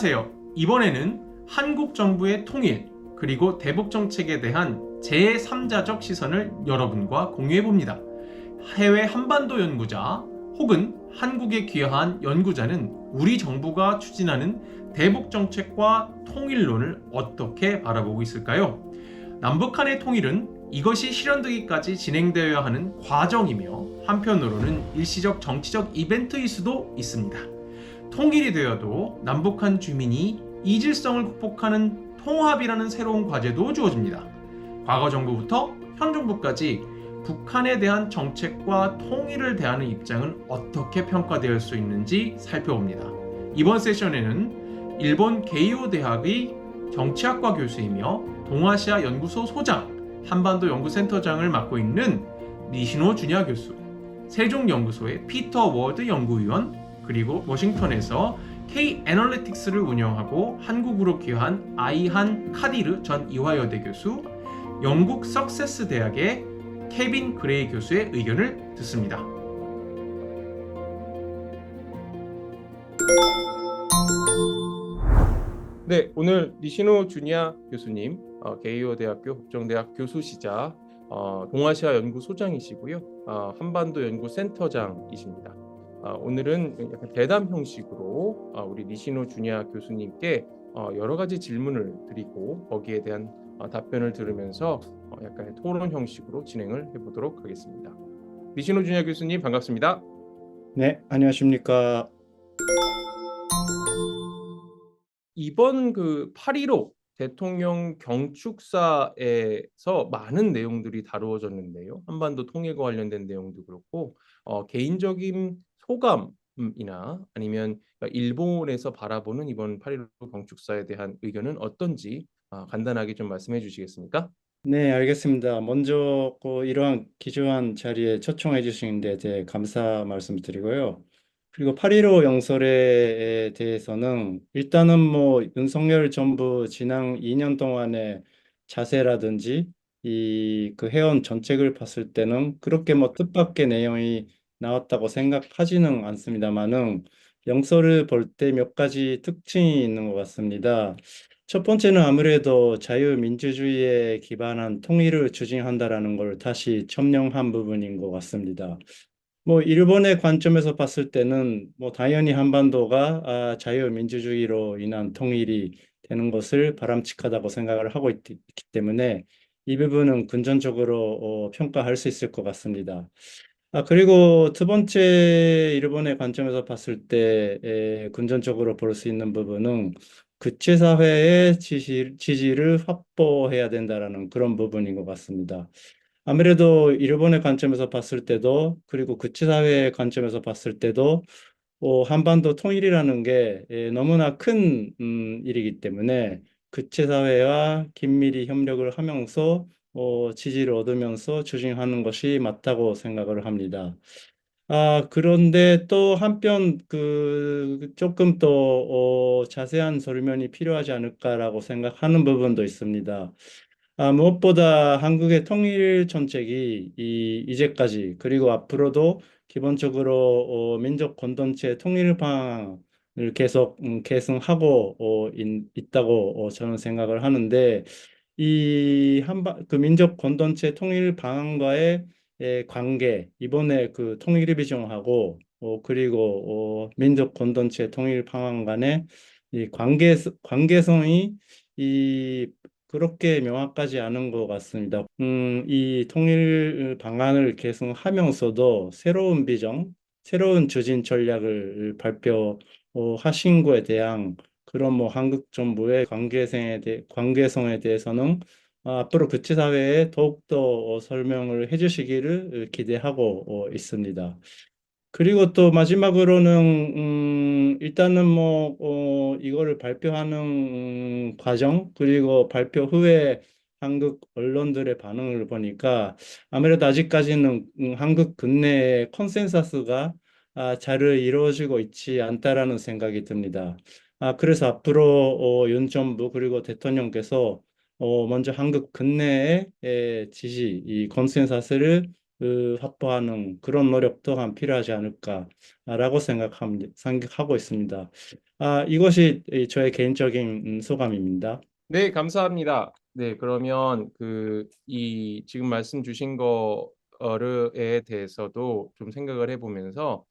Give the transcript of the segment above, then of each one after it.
안녕하세요. 이번에는 한국 정부의 통일 그리고 대북 정책에 대한 제3자적 시선을 여러분과 공유해 봅니다. 해외 한반도 연구자 혹은 한국에 귀화한 연구자는 우리 정부가 추진하는 대북 정책과 통일론을 어떻게 바라보고 있을까요? 남북한의 통일은 이것이 실현되기까지 진행되어야 하는 과정이며 한편으로는 일시적 정치적 이벤트일 수도 있습니다. 통일이 되어도 남북한 주민이 이질성을 극복하는 통합이라는 새로운 과제도 주어집니다. 과거 정부부터 현 정부까지 북한에 대한 정책과 통일을 대하는 입장은 어떻게 평가될 수 있는지 살펴봅니다. 이번 세션에는 일본 게이오 대학의 정치학과 교수이며 동아시아 연구소 소장, 한반도 연구센터장을 맡고 있는 니시노 주니아 교수, 세종연구소의 피터 워드 연구위원, 그리고 워싱턴에서 K-애널리틱스를 운영하고 한국으로 귀화한 아이한 카디르 전 이화여대 교수, 영국 석세스 대학의 케빈 그레이 교수의 의견을 듣습니다. 네, 오늘 니시노 주니아 교수님, 게이오 대학교 국정대학 교수시자 동아시아 연구소장이시고요. 한반도 연구센터장이십니다. 오늘은 약간 대담 형식으로 우리 니시노 주니아 교수님께 여러 가지 질문을 드리고 거기에 대한 답변을 들으면서 약간의 토론 형식으로 진행을 해보도록 하겠습니다. 니시노 주니아 교수님 반갑습니다. 네, 안녕하십니까. 이번 그 8.15 대통령 경축사에서 많은 내용들이 다루어졌는데요. 한반도 통일과 관련된 내용도 그렇고 개인적인 소감이나 아니면 일본에서 바라보는 이번 8.15 경축사에 대한 의견은 어떤지 간단하게 좀 말씀해 주시겠습니까? 네, 알겠습니다. 먼저 이러한 기조한 자리에 초청해 주신 데 대해 감사 말씀드리고요. 그리고 8.15 영설에 대해서는 일단은 윤석열 정부 지난 2년 동안의 자세라든지 그 해온 정책을 봤을 때는 그렇게 뜻밖의 내용이 나왔다고 생각하지는 않습니다만은 영설을 볼 때 몇 가지 특징이 있는 것 같습니다. 첫 번째는 아무래도 자유민주주의에 기반한 통일을 추진한다라는 걸 다시 첨령한 부분인 것 같습니다. 일본의 관점에서 봤을 때는 당연히 한반도가 자유민주주의로 인한 통일이 되는 것을 바람직하다고 생각을 하고 있기 때문에 이 부분은 긍정적으로 평가할 수 있을 것 같습니다. 그리고 두 번째 일본의 관점에서 봤을 때 긍정적으로 볼 수 있는 부분은 국제사회의 지지를 확보해야 된다라는 그런 부분인 것 같습니다. 아무래도 일본의 관점에서 봤을 때도 그리고 국제사회의 관점에서 봤을 때도 한반도 통일이라는 게 너무나 큰 일이기 때문에 국제사회와 긴밀히 협력을 하면서 지지를 얻으면서 추진하는 것이 맞다고 생각을 합니다. 그런데 또 한편 조금 더 자세한 설명이 필요하지 않을까라고 생각하는 부분도 있습니다. 무엇보다 한국의 통일 정책이 이제까지 그리고 앞으로도 기본적으로 민족 공동체 통일 방안을 계속 계승하고 있다고 저는 생각을 하는데 그 민족 공동체 통일 방안과의 관계, 이번에 그 통일 비전하고 그리고 민족 공동체 통일 방안 간의 이 관계성이 이 그렇게 명확하지 않은 것 같습니다. 이 통일 방안을 계승하면서도 새로운 비전, 새로운 추진 전략을 발표하신 거에 대한 그런 한국 정부의 관계성에 대해서는 앞으로 국제사회에 더욱더 설명을 해주시기를 기대하고 있습니다. 그리고 또 마지막으로는 일단은 이거를 발표하는 과정 그리고 발표 후에 한국 언론들의 반응을 보니까 아무래도 아직까지는 한국 국내의 컨센서스가 잘 이루어지고 있지 않다라는 생각이 듭니다. 그래서 앞으로 윤 정부 그리고 대통령께서 먼저 한국 국내의 이 컨센서스를 확보하는 그런 노력도 필요하지 않을까라고 생각하고 있습니다. 이것이 저의 개인적인 소감입니다. 네, 감사합니다. 네, 그러면 이 지금 말씀 주신 거에 대해서도 좀 생각을 해보면서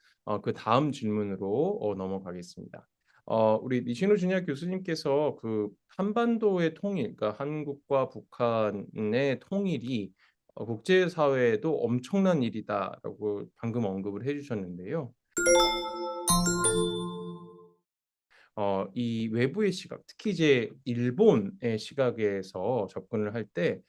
그 다음 질문으로 넘어가겠습니다. 우리 니시노 준야 교수님께서 그 한반도의 통일, 그러니까 한국과 북한의 통일이 국제사회에도 엄청난 일이다라고 방금 언급을 해주셨는데요. 이 외부의 시각, 특히 이제 일본의 시각에서 접근을 할 때,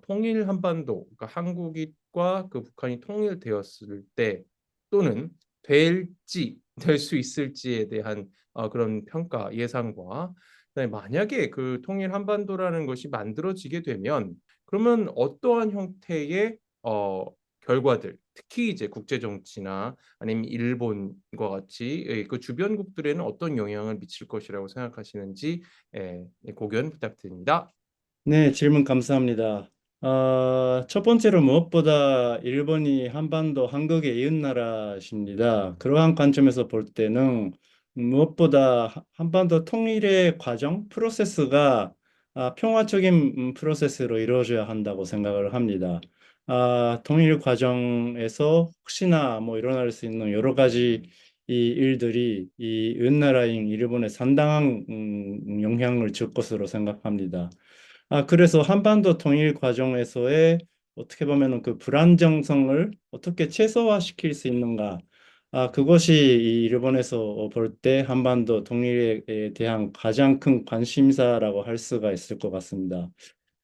통일 한반도, 그러니까 한국과 그 북한이 통일되었을 때, 또는 될지, 될 수 있을지에 대한 그런 평가, 예상과, 그다음에 만약에 그 통일 한반도라는 것이 만들어지게 되면, 그러면 어떠한 형태의 결과들, 특히 이제 국제 정치나 아니면 일본과 같이 그 주변국들에는 어떤 영향을 미칠 것이라고 생각하시는지 고견 부탁드립니다. 네, 질문 감사합니다. 첫 번째로 무엇보다 일본이 한반도 한국의 이웃나라십니다. 그러한 관점에서 볼 때는 무엇보다 한반도 통일의 과정, 프로세스가 평화적인 프로세스로 이루어져야 한다고 생각을 합니다. 통일 과정에서 혹시나 뭐 일어날 수 있는 여러 가지 이 일들이 이 이웃나라인 일본에 상당한 영향을 줄 것으로 생각합니다. 그래서 한반도 통일 과정에서의 어떻게 보면은 그 불안정성을 어떻게 최소화시킬 수 있는가? 그것이 이 일본에서 볼 때 한반도 통일에 대한 가장 큰 관심사라고 할 수가 있을 것 같습니다.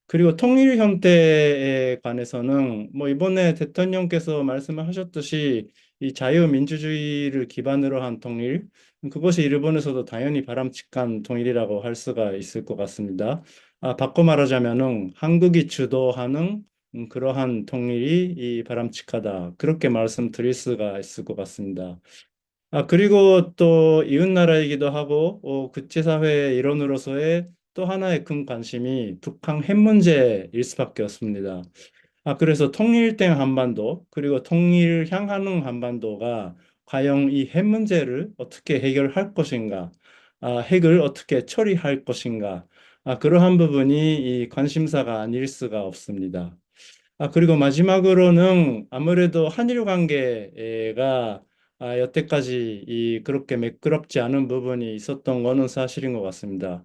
그리고 통일 형태에 관해서는 뭐 이번에 대통령께서 말씀을 하셨듯이 이 자유민주주의를 기반으로 한 통일, 그것이 일본에서도 당연히 바람직한 통일이라고 할 수가 있을 것 같습니다. 바꿔 말하자면은 한국이 주도하는 그러한 통일이 이 바람직하다. 그렇게 말씀드릴 수가 있을 것 같습니다. 그리고 또 이웃나라이기도 하고 국제사회의 일원으로서의 또 하나의 큰 관심이 북한 핵 문제일 수밖에 없습니다. 그래서 통일된 한반도, 그리고 통일 향하는 한반도가 과연 이 핵 문제를 어떻게 해결할 것인가, 핵을 어떻게 처리할 것인가, 그러한 부분이 이 관심사가 아닐 수가 없습니다. 그리고 마지막으로는 아무래도 한일 관계가 여태까지 그렇게 매끄럽지 않은 부분이 있었던 거는 사실인 것 같습니다.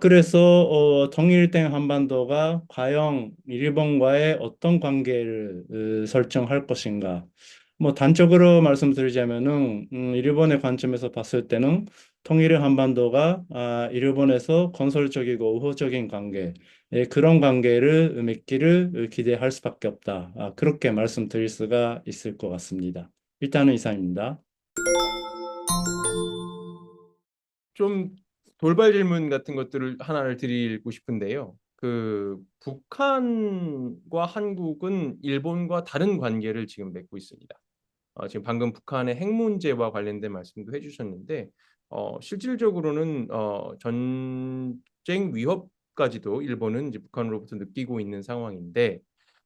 그래서 통일된 한반도가 과연 일본과의 어떤 관계를 설정할 것인가. 뭐 단적으로 말씀드리자면은 일본의 관점에서 봤을 때는 통일의 한반도가 일본에서 건설적이고 우호적인 관계, 그런 관계를 맺기를 기대할 수밖에 없다. 그렇게 말씀드릴 수가 있을 것 같습니다. 일단은 이상입니다. 좀 돌발 질문 같은 것들을 하나를 드리고 싶은데요. 그 북한과 한국은 일본과 다른 관계를 지금 맺고 있습니다. 지금 방금 북한의 핵 문제와 관련된 말씀도 해주셨는데 실질적으로는 전쟁 위협까지도 일본은 이제 북한으로부터 느끼고 있는 상황인데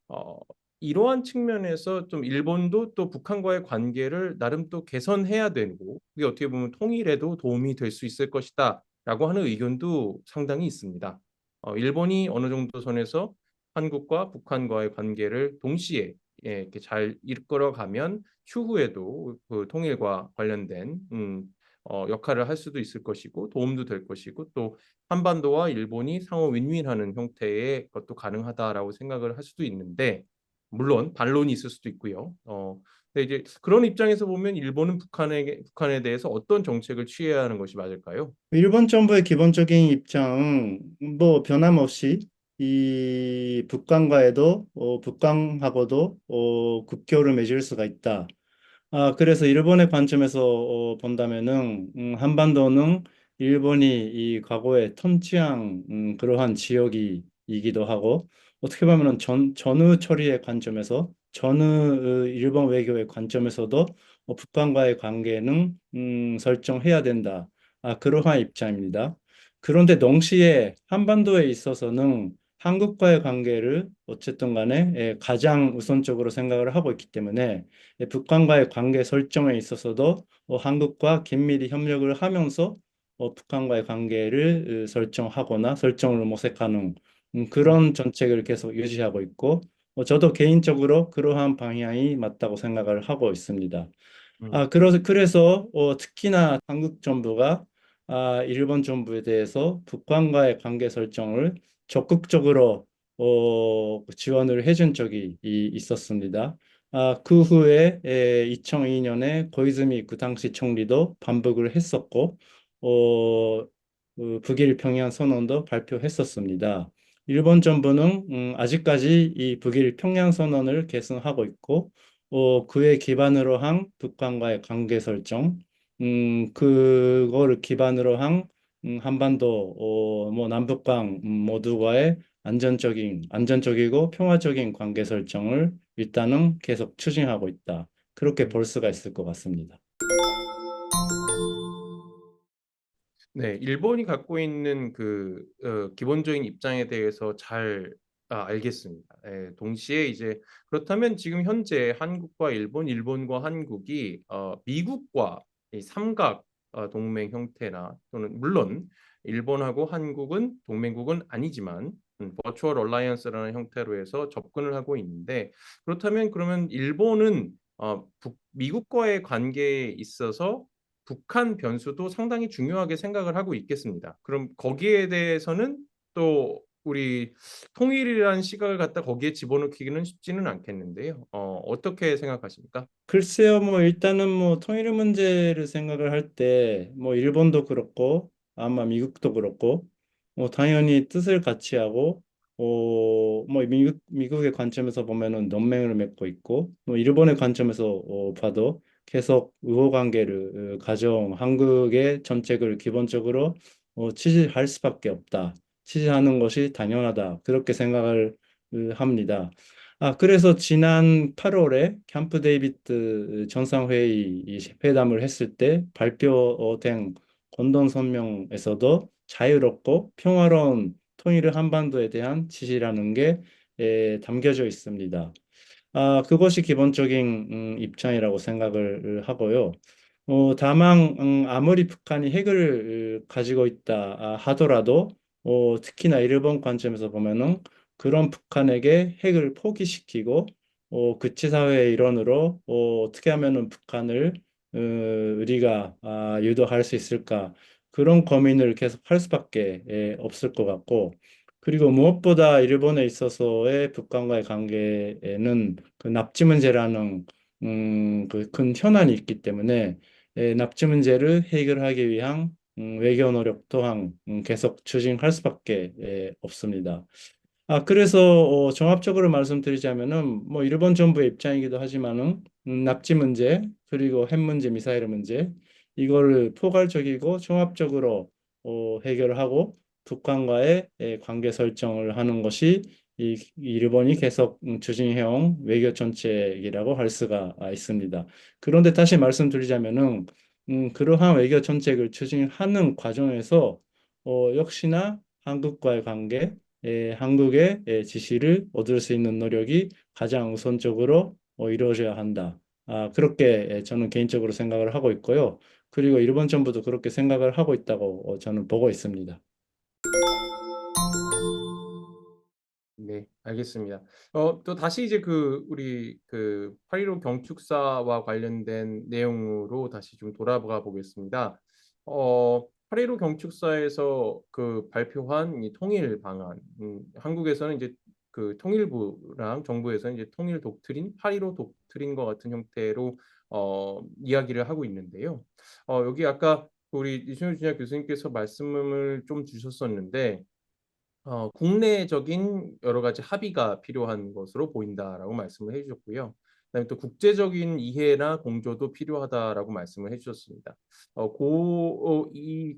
어, 이러한 측면에서 좀 일본도 또 북한과의 관계를 나름 또 개선해야 되고 그게 어떻게 보면 통일에도 도움이 될 수 있을 것이다라고 하는 의견도 상당히 있습니다. 일본이 어느 정도 선에서 한국과 북한과의 관계를 동시에 이렇게 잘 이끌어가면 추후에도 그 통일과 관련된 역할을 할 수도 있을 것이고 도움도 될 것이고 또 한반도와 일본이 상호 윈윈하는 형태의 것도 가능하다라고 생각을 할 수도 있는데 물론 반론이 있을 수도 있고요. 근데 이제 그런 입장에서 보면 일본은 북한에 대해서 어떤 정책을 취해야 하는 것이 맞을까요? 일본 정부의 기본적인 입장은 뭐 변함없이 이 북한하고도 국교를 맺을 수가 있다. 그래서 일본의 관점에서 본다면은 한반도는 일본이 이 과거에 통치한 그러한 지역이기도 하고 어떻게 보면은 전후 처리의 관점에서 전후 일본 외교의 관점에서도 북한과의 관계는 설정해야 된다. 그러한 입장입니다. 그런데 동시에 한반도에 있어서는 한국과의 관계를 어쨌든 간에 가장 우선적으로 생각을 하고 있기 때문에 북한과의 관계 설정에 있어서도 한국과 긴밀히 협력을 하면서 북한과의 관계를 설정하거나 설정을 모색하는 그런 정책을 계속 유지하고 있고 저도 개인적으로 그러한 방향이 맞다고 생각을 하고 있습니다. 음, 그래서 특히나 한국 정부가 일본 정부에 대해서 북한과의 관계 설정을 적극적으로 지원을 해준 적이 있었습니다. 그 후에 2002년에 고이즈미 그 당시 총리도 반복을 했었고, 북일 평양 선언도 발표했었습니다. 일본 정부는 아직까지 이 북일 평양 선언을 계승하고 있고, 그에 기반으로 한 북한과의 관계 설정, 그거를 기반으로 한 한반도, 뭐 남북방 모두와의 안전적이고 평화적인 관계 설정을 일단은 계속 추진하고 있다. 그렇게 음. 볼 수가 있을 것 같습니다. 네, 일본이 갖고 있는 그 기본적인 입장에 대해서 잘 알겠습니다. 동시에 이제 그렇다면 지금 현재 한국과 일본, 일본과 한국이 미국과 이 삼각 동맹 형태나 또는 물론 일본하고 한국은 동맹국은 아니지만 버추얼 얼라이언스라는 형태로 해서 접근을 하고 있는데 그렇다면 그러면 일본은 미국과의 관계에 있어서 북한 변수도 상당히 중요하게 생각을 하고 있겠습니다. 그럼 거기에 대해서는 또 우리 통일이라는 시각을 갖다 거기에 집어넣기는 쉽지는 않겠는데요. 어떻게 생각하십니까? 글쎄요, 뭐 일단은 뭐 통일 문제를 생각을 할 때 뭐 일본도 그렇고 아마 미국도 그렇고 뭐 당연히 뜻을 같이 하고 뭐 미국의 관점에서 보면은 동맹을 맺고 있고 뭐 일본의 관점에서 봐도 계속 우호 관계를 가져온 한국의 정책을 기본적으로 지지할 수밖에 없다. 지지하는 것이 당연하다. 그렇게 생각을 합니다. 그래서 지난 8월에 캠프 데이비드 정상회의 이 회담을 했을 때 발표된 공동 성명에서도 자유롭고 평화로운 통일의 한반도에 대한 지시라는 게 담겨져 있습니다. 그것이 기본적인 입장이라고 생각을 하고요. 다만 아무리 북한이 핵을 가지고 있다 하더라도 특히나 일본 관점에서 보면은 그런 북한에게 핵을 포기시키고 국제사회의 일원으로 어떻게 하면은 북한을 우리가 유도할 수 있을까 그런 고민을 계속 할 수밖에 없을 것 같고 그리고 무엇보다 일본에 있어서의 북한과의 관계에는 그 납치 문제라는 그 큰 현안이 있기 때문에 납치 문제를 해결하기 위한 외교 노력 또한 계속 추진할 수밖에 없습니다. 그래서 종합적으로 말씀드리자면은 뭐 일본 정부의 입장이기도 하지만은 납치 문제 그리고 핵 문제, 미사일 문제 이거를 포괄적이고 종합적으로 해결하고 북한과의 관계 설정을 하는 것이 이 일본이 계속 추진해온 외교 정책이라고 할 수가 있습니다. 그런데 다시 말씀드리자면은 그러한 외교 정책을 추진하는 과정에서 역시나 한국과의 관계 한국의 지시를 얻을 수 있는 노력이 가장 우선적으로 이루어져야 한다. 그렇게 저는 개인적으로 생각을 하고 있고요. 그리고 일본 정부도 그렇게 생각을 하고 있다고 저는 보고 있습니다. 네, 알겠습니다. 또 다시 이제 우리 8.15 경축사와 관련된 내용으로 다시 좀 돌아가 보겠습니다. 8.15 경축사에서 그 발표한 이 통일 방안, 한국에서는 이제 그 통일부랑 정부에서는 이제 통일 독트린, 8.15 독트린과 같은 형태로 이야기를 하고 있는데요. 여기 아까 우리 이순율 준야 교수님께서 말씀을 좀 주셨었는데 국내적인 여러 가지 합의가 필요한 것으로 보인다라고 말씀을 해주셨고요. 그다음에 또 국제적인 이해나 공조도 필요하다라고 말씀을 해주셨습니다.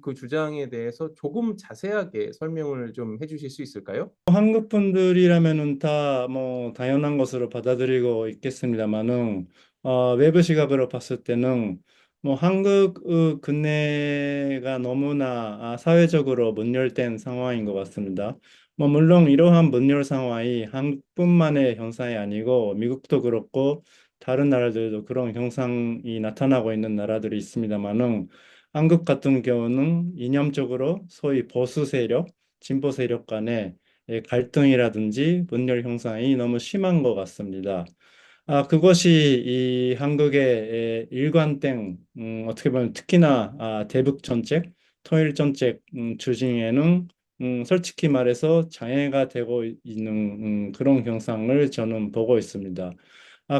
그 주장에 대해서 조금 자세하게 설명을 좀 해주실 수 있을까요? 한국 분들이라면은 다 뭐 당연한 것으로 받아들이고 있겠습니다만은 외부 시각으로 봤을 때는 뭐 한국 근내가 너무나 사회적으로 분열된 상황인 것 같습니다. 뭐 물론 이러한 분열 상황이 한국뿐만의 현상이 아니고 미국도 그렇고 다른 나라들도 그런 현상이 나타나고 있는 나라들이 있습니다만은 한국 같은 경우는 이념적으로 소위 보수 세력, 진보 세력 간의 갈등이라든지 분열 형상이 너무 심한 것 같습니다. 그것이 이 한국의 일관된 어떻게 보면 특히나 대북 정책, 통일 정책 추진에는 솔직히 말해서 장애가 되고 있는 그런 형상을 저는 보고 있습니다.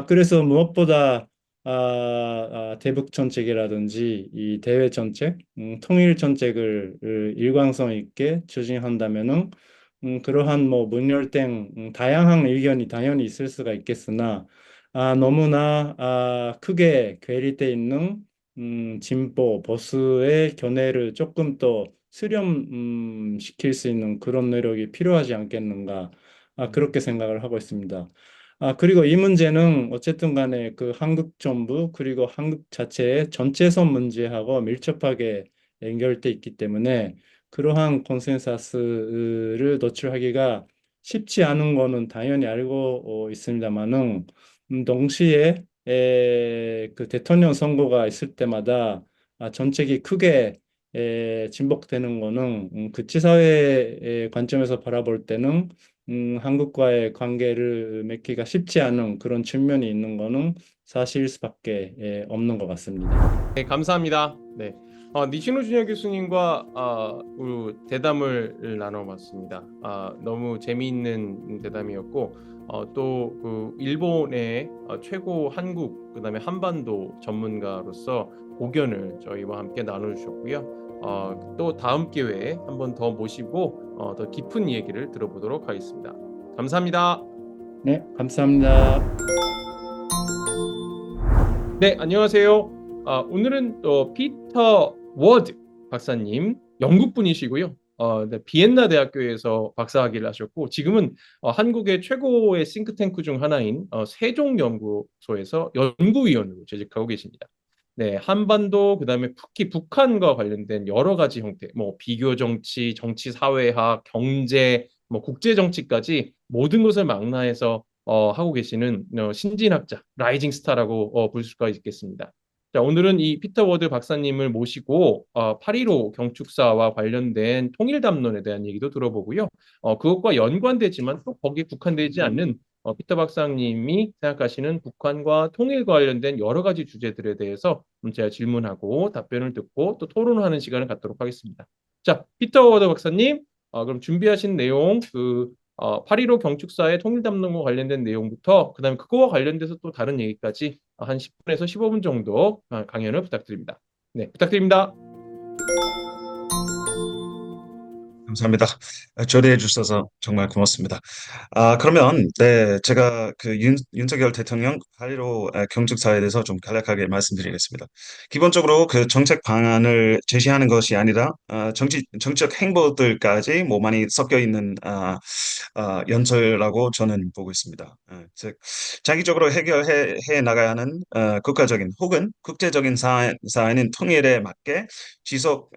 그래서 무엇보다 대북 정책이라든지 이 대외 정책, 통일 정책을 일관성 있게 추진한다면은 그러한 뭐 문열된 다양한 의견이 당연히 있을 수가 있겠으나 너무나 크게 괴리돼 있는 진보 보수의 견해를 조금 더 수렴 시킬 수 있는 그런 노력이 필요하지 않겠는가 그렇게 생각을 하고 있습니다. 그리고 이 문제는 어쨌든 간에 그 한국 정부 그리고 한국 자체의 전체선 문제하고 밀접하게 연결돼 있기 때문에 그러한 컨센서스를 도출하기가 쉽지 않은 거는 당연히 알고 있습니다만은 동시에 그 대통령 선거가 있을 때마다 정책이 크게 진복되는 거는 국제사회의 관점에서 바라볼 때는 한국과의 관계를 맺기가 쉽지 않은 그런 측면이 있는 거는 사실일 수밖에 없는 것 같습니다. 네, 감사합니다. 네, 니시노 준혁 교수님과 대담을 나눠봤습니다. 너무 재미있는 대담이었고 또 그 일본의 최고 한국 그다음에 한반도 전문가로서 고견을 저희와 함께 나눠주셨고요. 또 다음 기회에 한 번 더 모시고 더 깊은 얘기를 들어보도록 하겠습니다. 감사합니다. 네, 감사합니다. 네, 안녕하세요. 오늘은 피터 워드 박사님, 영국 분이시고요. 네, 비엔나 대학교에서 박사학위를 하셨고 지금은 한국의 최고의 싱크탱크 중 하나인 세종연구소에서 연구위원으로 재직하고 계십니다. 네, 한반도 그다음에 특히 북한과 관련된 여러 가지 형태, 뭐 비교 정치, 정치 사회학, 경제, 뭐 국제 정치까지 모든 것을 망라해서 하고 계시는 신진학자, 라이징 스타라고 볼 수가 있겠습니다. 자, 오늘은 이 피터 워드 박사님을 모시고 8.15 경축사와 관련된 통일 담론에 대한 얘기도 들어보고요. 그것과 연관되지만 또 거기에 국한되지 않는 피터 박사님이 생각하시는 북한과 통일과 관련된 여러 가지 주제들에 대해서 제가 질문하고 답변을 듣고 또 토론하는 시간을 갖도록 하겠습니다. 자, 피터 워드 박사님, 그럼 준비하신 내용 8.15 경축사의 통일 담론과 관련된 내용부터 그다음에 그거와 관련돼서 또 다른 얘기까지 한 10분에서 15분 정도 강연을 부탁드립니다. 네, 부탁드립니다. 감사합니다. 초대해 주셔서 정말 고맙습니다. 그러면 네, 제가 그 윤석열 대통령 8.15 경축사에 대해서 좀 간략하게 말씀드리겠습니다. 기본적으로 그 정책 방안을 제시하는 것이 아니라 정치적 행보들까지 뭐 많이 섞여 있는 연설이라고 저는 보고 있습니다. 즉 장기적으로 해결해 나가야 하는 국가적인 혹은 국제적인 사안인 통일에 맞게 지속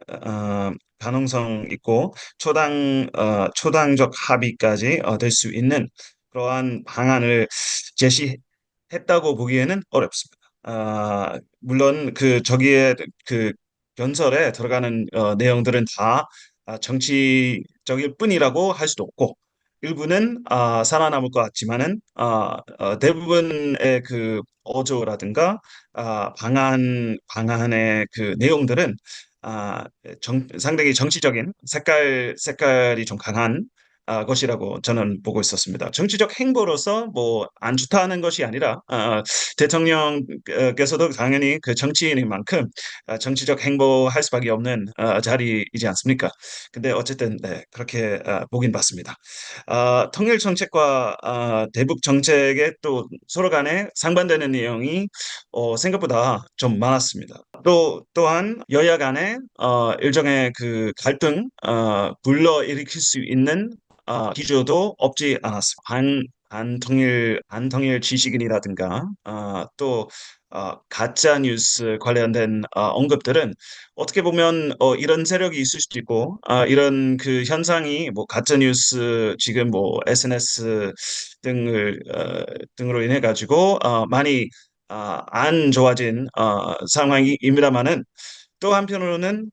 가능성 있고 초당적 합의까지 될 수 있는 그러한 방안을 제시했다고 보기에는 어렵습니다. 물론 그 저기에 그 연설에 들어가는 내용들은 다 정치적일 뿐이라고 할 수도 없고 일부는 살아남을 것 같지만은 대부분의 그 어조라든가 방안의 그 내용들은 상당히 정치적인 색깔이 좀 강한 것이라고 저는 보고 있었습니다. 정치적 행보로서 뭐 안 좋다는 것이 아니라 대통령께서도 당연히 그 정치인인 만큼 정치적 행보할 수밖에 없는 자리이지 않습니까? 근데 어쨌든 네, 그렇게 보긴 봤습니다. 통일 정책과 대북 정책에 또 서로 간에 상반되는 내용이 생각보다 좀 많았습니다. 또한 여야 간에 일종의 그 갈등 불러일으킬 수 있는 기조도 없지 않았습니다. 반통일 지식인이라든가 또 가짜 뉴스 관련된 언급들은 어떻게 보면 이런 세력이 있을 수도 있고 이런 그 현상이 뭐 가짜 뉴스 지금 뭐 SNS 등으로 인해 가지고 많이 안 좋아진 상황입니다만은 또 한편으로는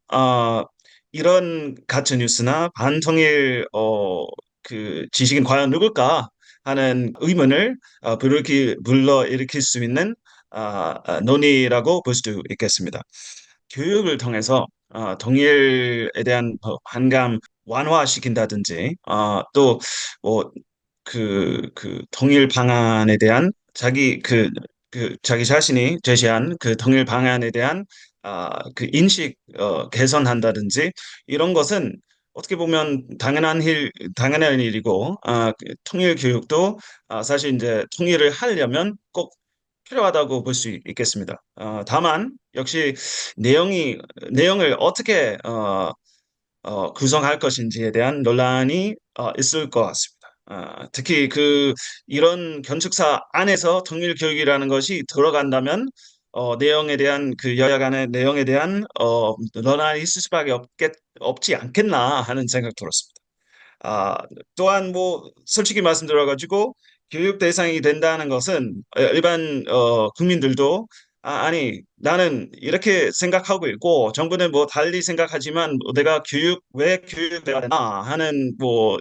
이런 가짜 뉴스나 반통일 그 지식인 과연 누굴까 하는 의문을 불러일으킬 수 있는 논의라고 볼 수도 있겠습니다. 교육을 통해서 통일에 대한 반감 완화시킨다든지 또뭐 그 통일 방안에 대한 자기 자신이 제시한 그 통일 방안에 대한 그 인식 개선한다든지 이런 것은 어떻게 보면 당연한 일이고 그 통일 교육도 사실 이제 통일을 하려면 꼭 필요하다고 볼 수 있겠습니다. 다만 역시 내용이 내용을 어떻게 구성할 것인지에 대한 논란이 있을 것 같습니다. 특히 이런 견축사 안에서 통일 교육이라는 것이 들어간다면 내용에 대한 그 여야 간의 내용에 대한 논란이 있을 수밖에 없지 않겠나 하는 생각 들었습니다. 아, 또한 뭐 솔직히 말씀드려가지고 교육 대상이 된다는 것은 일반 국민들도 아니 나는 이렇게 생각하고 있고 정부는 뭐 달리 생각하지만 뭐 내가 왜 교육해야 되나 하는 뭐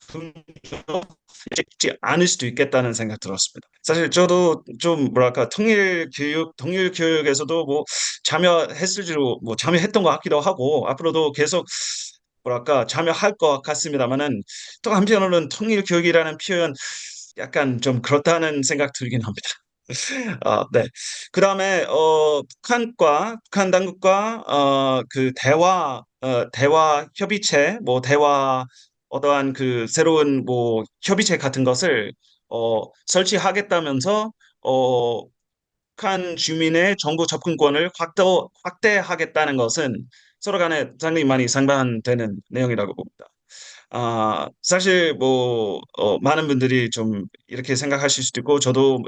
국민들도 있지 않을 수도 있겠다는 생각 들었습니다. 사실 저도 좀 뭐랄까 통일 교육에서도 뭐 참여했던 것 같기도 하고 앞으로도 계속 뭐랄까 참여할 것 같습니다만은 또 한편으로는 통일 교육이라는 표현 약간 좀 그렇다는 생각 들긴 합니다. 네. 그다음에 북한 당국과 그 대화 협의체 뭐 대화 어떠한 그 새로운 뭐 협의체 같은 것을 설치하겠다면서 북한 주민의 정보 접근권을 확대하겠다는 것은 서로 간에 상당히 많이 상반되는 내용이라고 봅니다. 사실 뭐 많은 분들이 좀 이렇게 생각하실 수도 있고 저도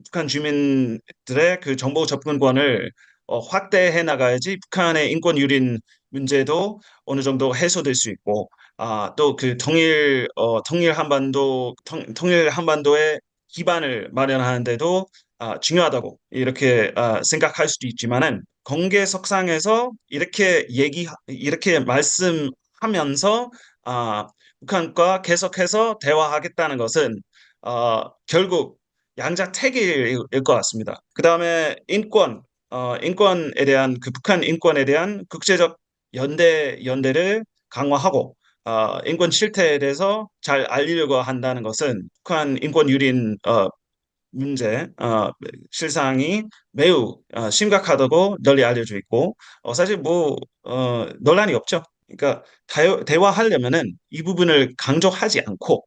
북한 주민들의 그 정보 접근권을 확대해 나가야지 북한의 인권 유린 문제도 어느 정도 해소될 수 있고 또 그 통일 한반도의 기반을 마련하는데도 중요하다고 이렇게 생각할 수도 있지만은 공개석상에서 이렇게 말씀하면서 북한과 계속해서 대화하겠다는 것은 결국 양자택일일 것 같습니다. 그다음에 인권에 대한 그 북한 인권에 대한 국제적 연대를 강화하고 인권 실태에 대해서 잘 알리려고 한다는 것은 북한 인권 유린 문제, 실상이 매우 심각하다고 널리 알려져 있고, 사실 뭐, 논란이 없죠. 그러니까 대화하려면은 이 부분을 강조하지 않고,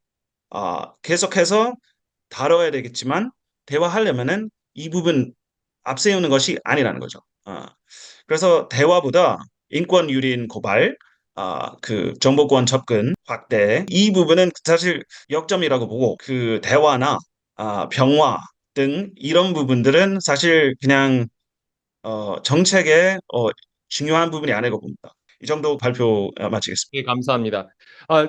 계속해서 다뤄야 되겠지만, 대화하려면은 이 부분 앞세우는 것이 아니라는 거죠. 그래서 대화보다 인권 유린 고발, 그 정보권 접근 확대, 이 부분은 사실 역점이라고 보고, 그 대화나 병화 등 이런 부분들은 사실 그냥 정책의 중요한 부분이 아니라고 봅니다. 이 정도 발표 마치겠습니다. 예, 감사합니다.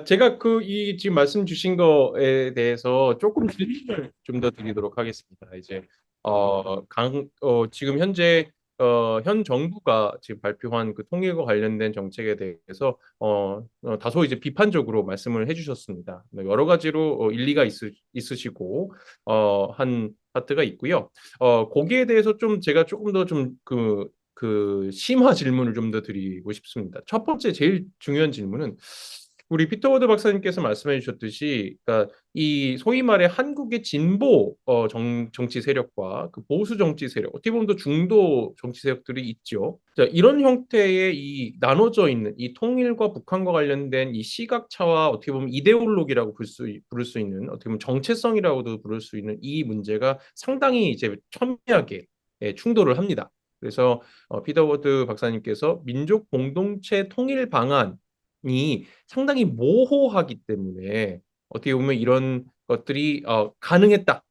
제가 이 지금 말씀 주신 거에 대해서 조금 질문을 좀 더 드리도록 하겠습니다. 이제 지금 현재 현 정부가 지금 발표한 그 통일과 관련된 정책에 대해서 다소 이제 비판적으로 말씀을 해주셨습니다. 여러 가지로 일리가 있으시고 한 파트가 있고요. 거기에 대해서 좀 제가 조금 더 좀 그 심화 질문을 좀 더 드리고 싶습니다. 첫 번째 제일 중요한 질문은 우리 피터 워드 박사님께서 말씀해 주셨듯이, 그러니까 이 소위 말해 한국의 진보 정치 세력과 그 보수 정치 세력, 어떻게 보면 또 중도 정치 세력들이 있죠. 자, 이런 형태의 이 나눠져 있는 이 통일과 북한과 관련된 이 시각차와 어떻게 보면 이데올로기라고 부를 수 있는, 어떻게 보면 정체성이라고도 부를 수 있는 이 문제가 상당히 이제 첨예하게 충돌을 합니다. 그래서 피터 워드 박사님께서 민족 공동체 통일 방안이 상당히 모호하기 때문에 어떻게 보면 이런 것들이 가능했다.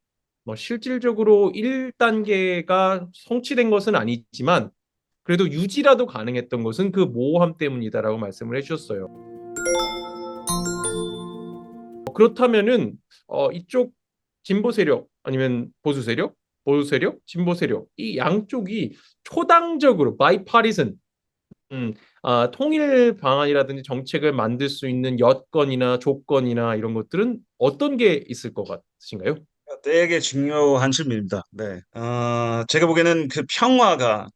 뭐 실질적으로 1단계가 성취된 것은 아니지만 그래도 유지라도 가능했던 것은 그 모호함 때문이다라고 말씀을 해주셨어요. 그렇다면은 이쪽 진보 세력 아니면 보수 세력 보수 세력, 진보 세력 이 양쪽이 초당적으로 bipartisan 통일 방안이라든지 정책을 만들 수 있는 여건이나 조건이나 이런 것들은 어떤 게 있을 것 같으신가요? 되게 중요한 질문입니다. 네. 제가 보기에는 그 평화가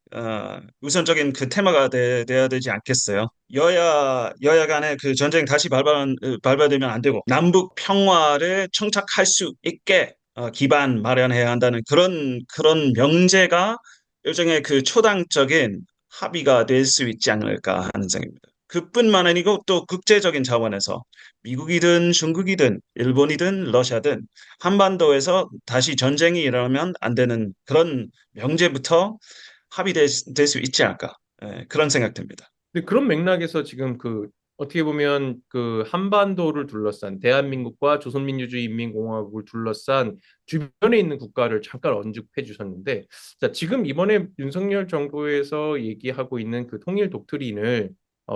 우선적인 그 테마가 돼야 되지 않겠어요? 여야 간의 그 전쟁 다시 발발되면 안 되고 남북 평화를 청착할 수 있게 기반 마련해야 한다는 그런 명제가 일종의 그 초당적인 합의가 될 수 있지 않을까 하는 생각입니다. 그뿐만 아니고 또 국제적인 차원에서 미국이든 중국이든 일본이든 러시아든 한반도에서 다시 전쟁이 일어나면 안 되는 그런 명제부터 합의될 수 있지 않을까. 그런 생각 듭니다. 근데 그런 맥락에서 지금 그 어떻게 보면 그 한반도를 둘러싼 대한민국과 조선민주주의인민공화국을 둘러싼 주변에 있는 국가를 잠깐 언급해 주셨는데, 자, 지금 이번에 윤석열 정부에서 얘기하고 있는 그 통일 독트린을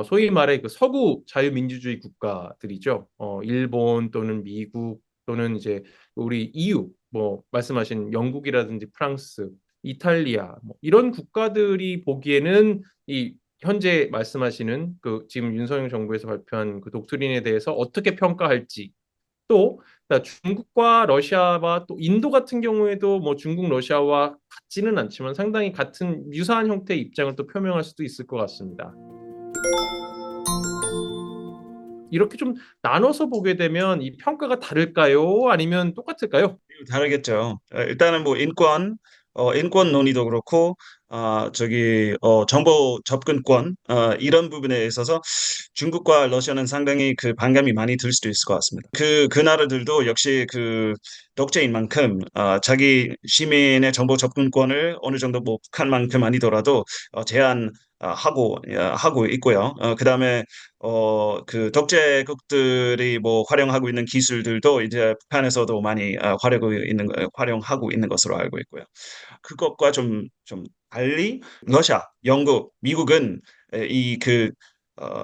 소위 말해 그 서구 자유민주주의 국가들이죠. 일본 또는 미국 또는 이제 우리 EU 뭐 말씀하신 영국이라든지 프랑스, 이탈리아 뭐 이런 국가들이 보기에는 이 현재 말씀하시는 그 지금 윤석열 정부에서 발표한 그 독트린에 대해서 어떻게 평가할지 또 중국과 러시아와 또 인도 같은 경우에도 뭐 중국 러시아와 같지는 않지만 상당히 같은 유사한 형태의 입장을 또 표명할 수도 있을 것 같습니다. 이렇게 좀 나눠서 보게 되면 이 평가가 다를까요? 아니면 똑같을까요? 다르겠죠. 일단은 뭐 인권 논의도 그렇고, 정보 접근권, 이런 부분에 있어서 중국과 러시아는 상당히 그 반감이 많이 들 수도 있을 것 같습니다. 그 나라들도 역시 그 독재인 만큼, 자기 시민의 정보 접근권을 어느 정도 뭐 북한만큼 아니더라도 하고 있고요. 그다음에 그 독재국들이 뭐 활용하고 있는 기술들도 이제 북한에서도 많이 활용하고 있는 것으로 알고 있고요. 그것과 좀 달리 러시아, 영국, 미국은 이 그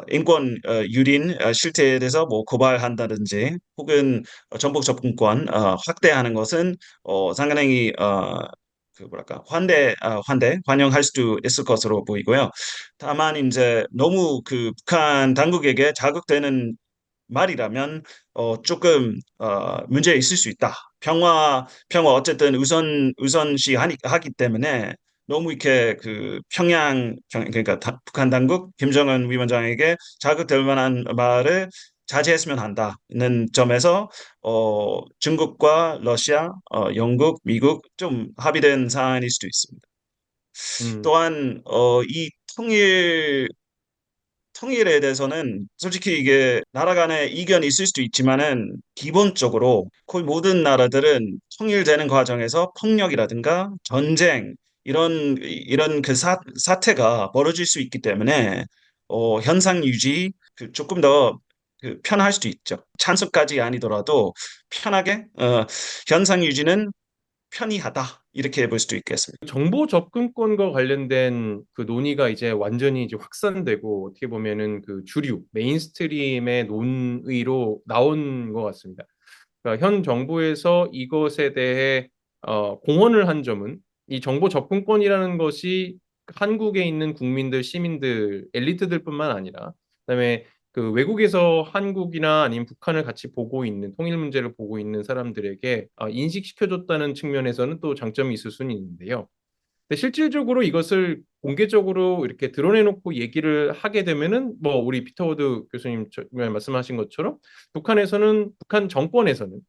인권 유린 실태에 대해서 뭐 고발한다든지 혹은 정복 접근권 확대하는 것은 상당히 그 뭐랄까 환영할 수도 있을 것으로 보이고요. 다만 이제 너무 그 북한 당국에게 자극되는 말이라면 조금 문제 있을 수 있다. 평화 어쨌든 우선시 하기 때문에 너무 이렇게 그 그러니까 북한 당국 김정은 위원장에게 자극될 만한 말을 자제했으면 한다는 점에서 중국과 러시아, 영국, 미국 좀 합의된 사안일 수도 있습니다. 음, 또한 이 통일에 대해서는 솔직히 이게 나라 간에 이견이 있을 수도 있지만은 기본적으로 거의 모든 나라들은 통일되는 과정에서 폭력이라든가 전쟁 이런 그 사태가 벌어질 수 있기 때문에 현상 유지 조금 더 그 편할 수도 있죠. 찬성까지 아니더라도 편하게 현상 유지는 편이하다 이렇게 볼 수도 있겠습니다. 정보 접근권과 관련된 그 논의가 이제 완전히 이제 확산되고 어떻게 보면은 그 주류 메인스트림의 논의로 나온 것 같습니다. 그러니까 현 정부에서 이것에 대해 공언을 한 점은 이 정보 접근권이라는 것이 한국에 있는 국민들, 시민들, 엘리트들뿐만 아니라 그다음에 그 외국에서 한국이나 아니면 북한을 같이 보고 있는 통일 문제를 보고 있는 사람들에게 인식시켜줬다는 측면에서는 또 장점이 있을 수는 있는데요. 근데 실질적으로 이것을 공개적으로 이렇게 드러내놓고 얘기를 하게 되면은 뭐 우리 피터 워드 교수님 말씀하신 것처럼 북한 정권에서는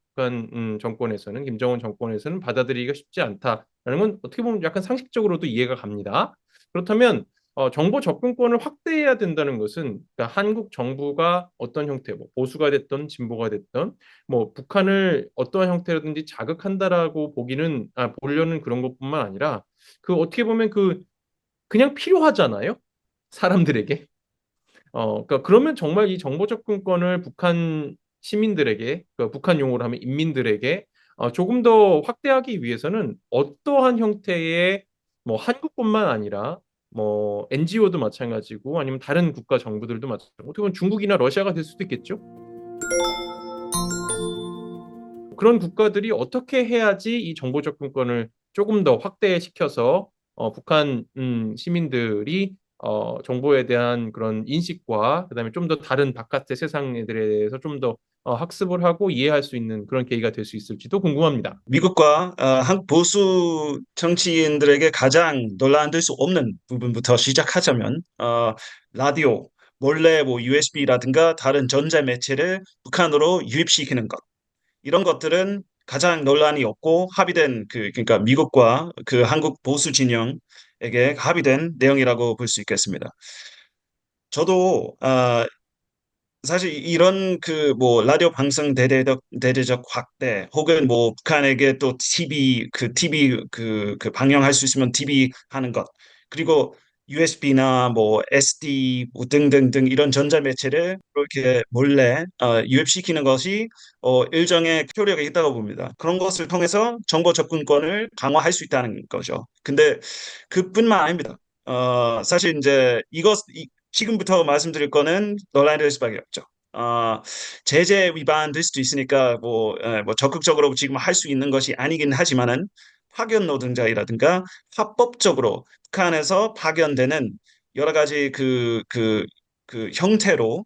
김정은 정권에서는 받아들이기가 쉽지 않다라는 건 어떻게 보면 약간 상식적으로도 이해가 갑니다. 그렇다면 정보 접근권을 확대해야 된다는 것은 그러니까 한국 정부가 어떤 형태, 뭐 보수가 됐던 진보가 됐던 뭐 북한을 어떠한 형태로든지 자극한다라고 보려는 그런 것뿐만 아니라 그 어떻게 보면 그냥 필요하잖아요. 사람들에게. 그러니까 그러면 정말 이 정보 접근권을 북한 시민들에게, 그 북한 용어로 하면 인민들에게 조금 더 확대하기 위해서는 어떠한 형태의 뭐 한국뿐만 아니라 뭐 NGO도 마찬가지고 아니면 다른 국가 정부들도 마찬가지고 어떻게 보면 중국이나 러시아가 될 수도 있겠죠. 그런 국가들이 어떻게 해야지 이 정보 접근권을 조금 더 확대시켜서 북한 시민들이 정보에 대한 그런 인식과 그다음에 좀 더 다른 바깥의 세상에 대해서 좀 더 학습을 하고 이해할 수 있는 그런 계기가 될 수 있을지도 궁금합니다. 미국과 한국 보수 정치인들에게 가장 논란될 수 없는 부분부터 시작하자면 라디오, 몰래 뭐 USB라든가 다른 전자 매체를 북한으로 유입시키는 것 이런 것들은 가장 논란이 없고 합의된 그러니까 미국과 그 한국 보수 진영에게 합의된 내용이라고 볼 수 있겠습니다. 저도 사실 이런 그 뭐 라디오 방송 대대적 확대 혹은 뭐 북한에게 또 TV 그 방영할 수 있으면 TV 하는 것 그리고 USB나 뭐 SD 뭐 등등등 이런 전자매체를 그렇게 몰래 유입시키는 것이 일정의 효력이 있다고 봅니다. 그런 것을 통해서 정보 접근권을 강화할 수 있다는 거죠. 근데 그뿐만 아닙니다. 사실 이제 지금부터 말씀드릴 거는 논란이 될 수밖에 없죠. 어, 제재 위반될 수도 있으니까 뭐 적극적으로 지금 할 수 있는 것이 아니긴 하지만은 파견 노동자이라든가 합법적으로 북한에서 파견되는 여러 가지 그 형태로